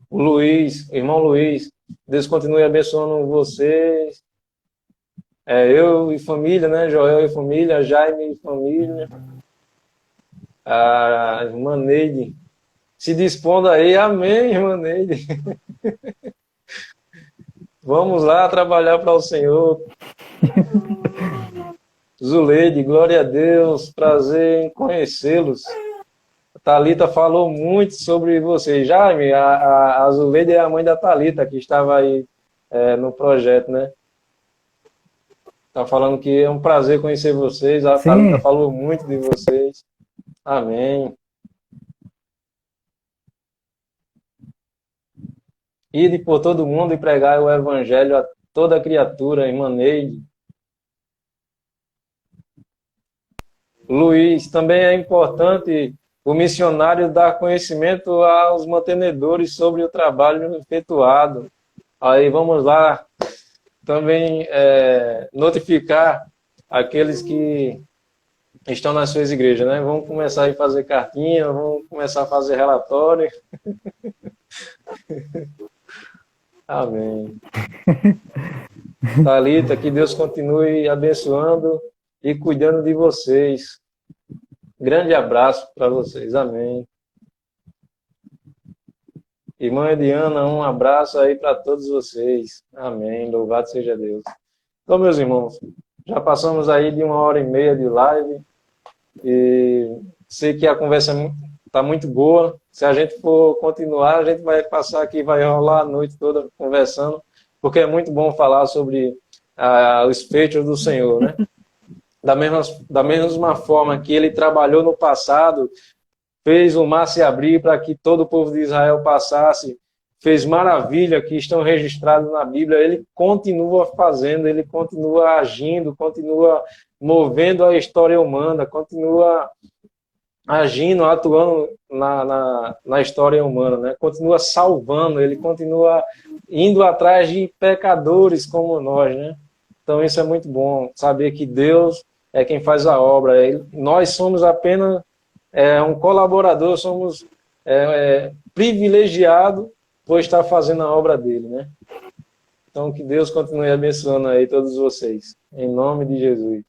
E: O Luiz, irmão Luiz, Deus continue abençoando vocês. Eu e família, né? Joel e família, Jaime e família. A irmã Neide se dispondo aí. Amém, irmã Neide. Vamos lá trabalhar para o Senhor. Zuleide, glória a Deus, prazer em conhecê-los. A Thalita falou muito sobre você. Jaime, a Zuleide é a mãe da Thalita, que estava aí no projeto, né? Está falando que é um prazer conhecer vocês. A Thalita falou muito de vocês. Amém. Ide por todo mundo e pregai o evangelho a toda criatura, irmã Neide. Luiz, também é importante o missionário dar conhecimento aos mantenedores sobre o trabalho efetuado. Aí vamos lá também notificar aqueles que estão nas suas igrejas, né? Vamos começar a fazer cartinha, vamos começar a fazer relatório. Amém. Thalita, que Deus continue abençoando e cuidando de vocês. Grande abraço para vocês. Amém. Irmã Ediana, um abraço aí para todos vocês. Amém. Louvado seja Deus. Então, meus irmãos, já passamos aí de 1h30 de live e sei que a conversa está muito boa. Se a gente for continuar, a gente vai passar aqui, vai rolar a noite toda conversando, porque é muito bom falar sobre os feitos do Senhor, né? Da mesma forma que ele trabalhou no passado, fez o mar se abrir para que todo o povo de Israel passasse, fez maravilha que estão registradas na Bíblia, ele continua fazendo, ele continua agindo, continua movendo a história humana, continua agindo, atuando na história humana, né? Continua salvando, ele continua indo atrás de pecadores como nós, né? Então isso é muito bom, saber que Deus é quem faz a obra, nós somos apenas um colaborador, somos privilegiados por estar fazendo a obra dele, né? Então que Deus continue abençoando aí todos vocês, em nome de Jesus.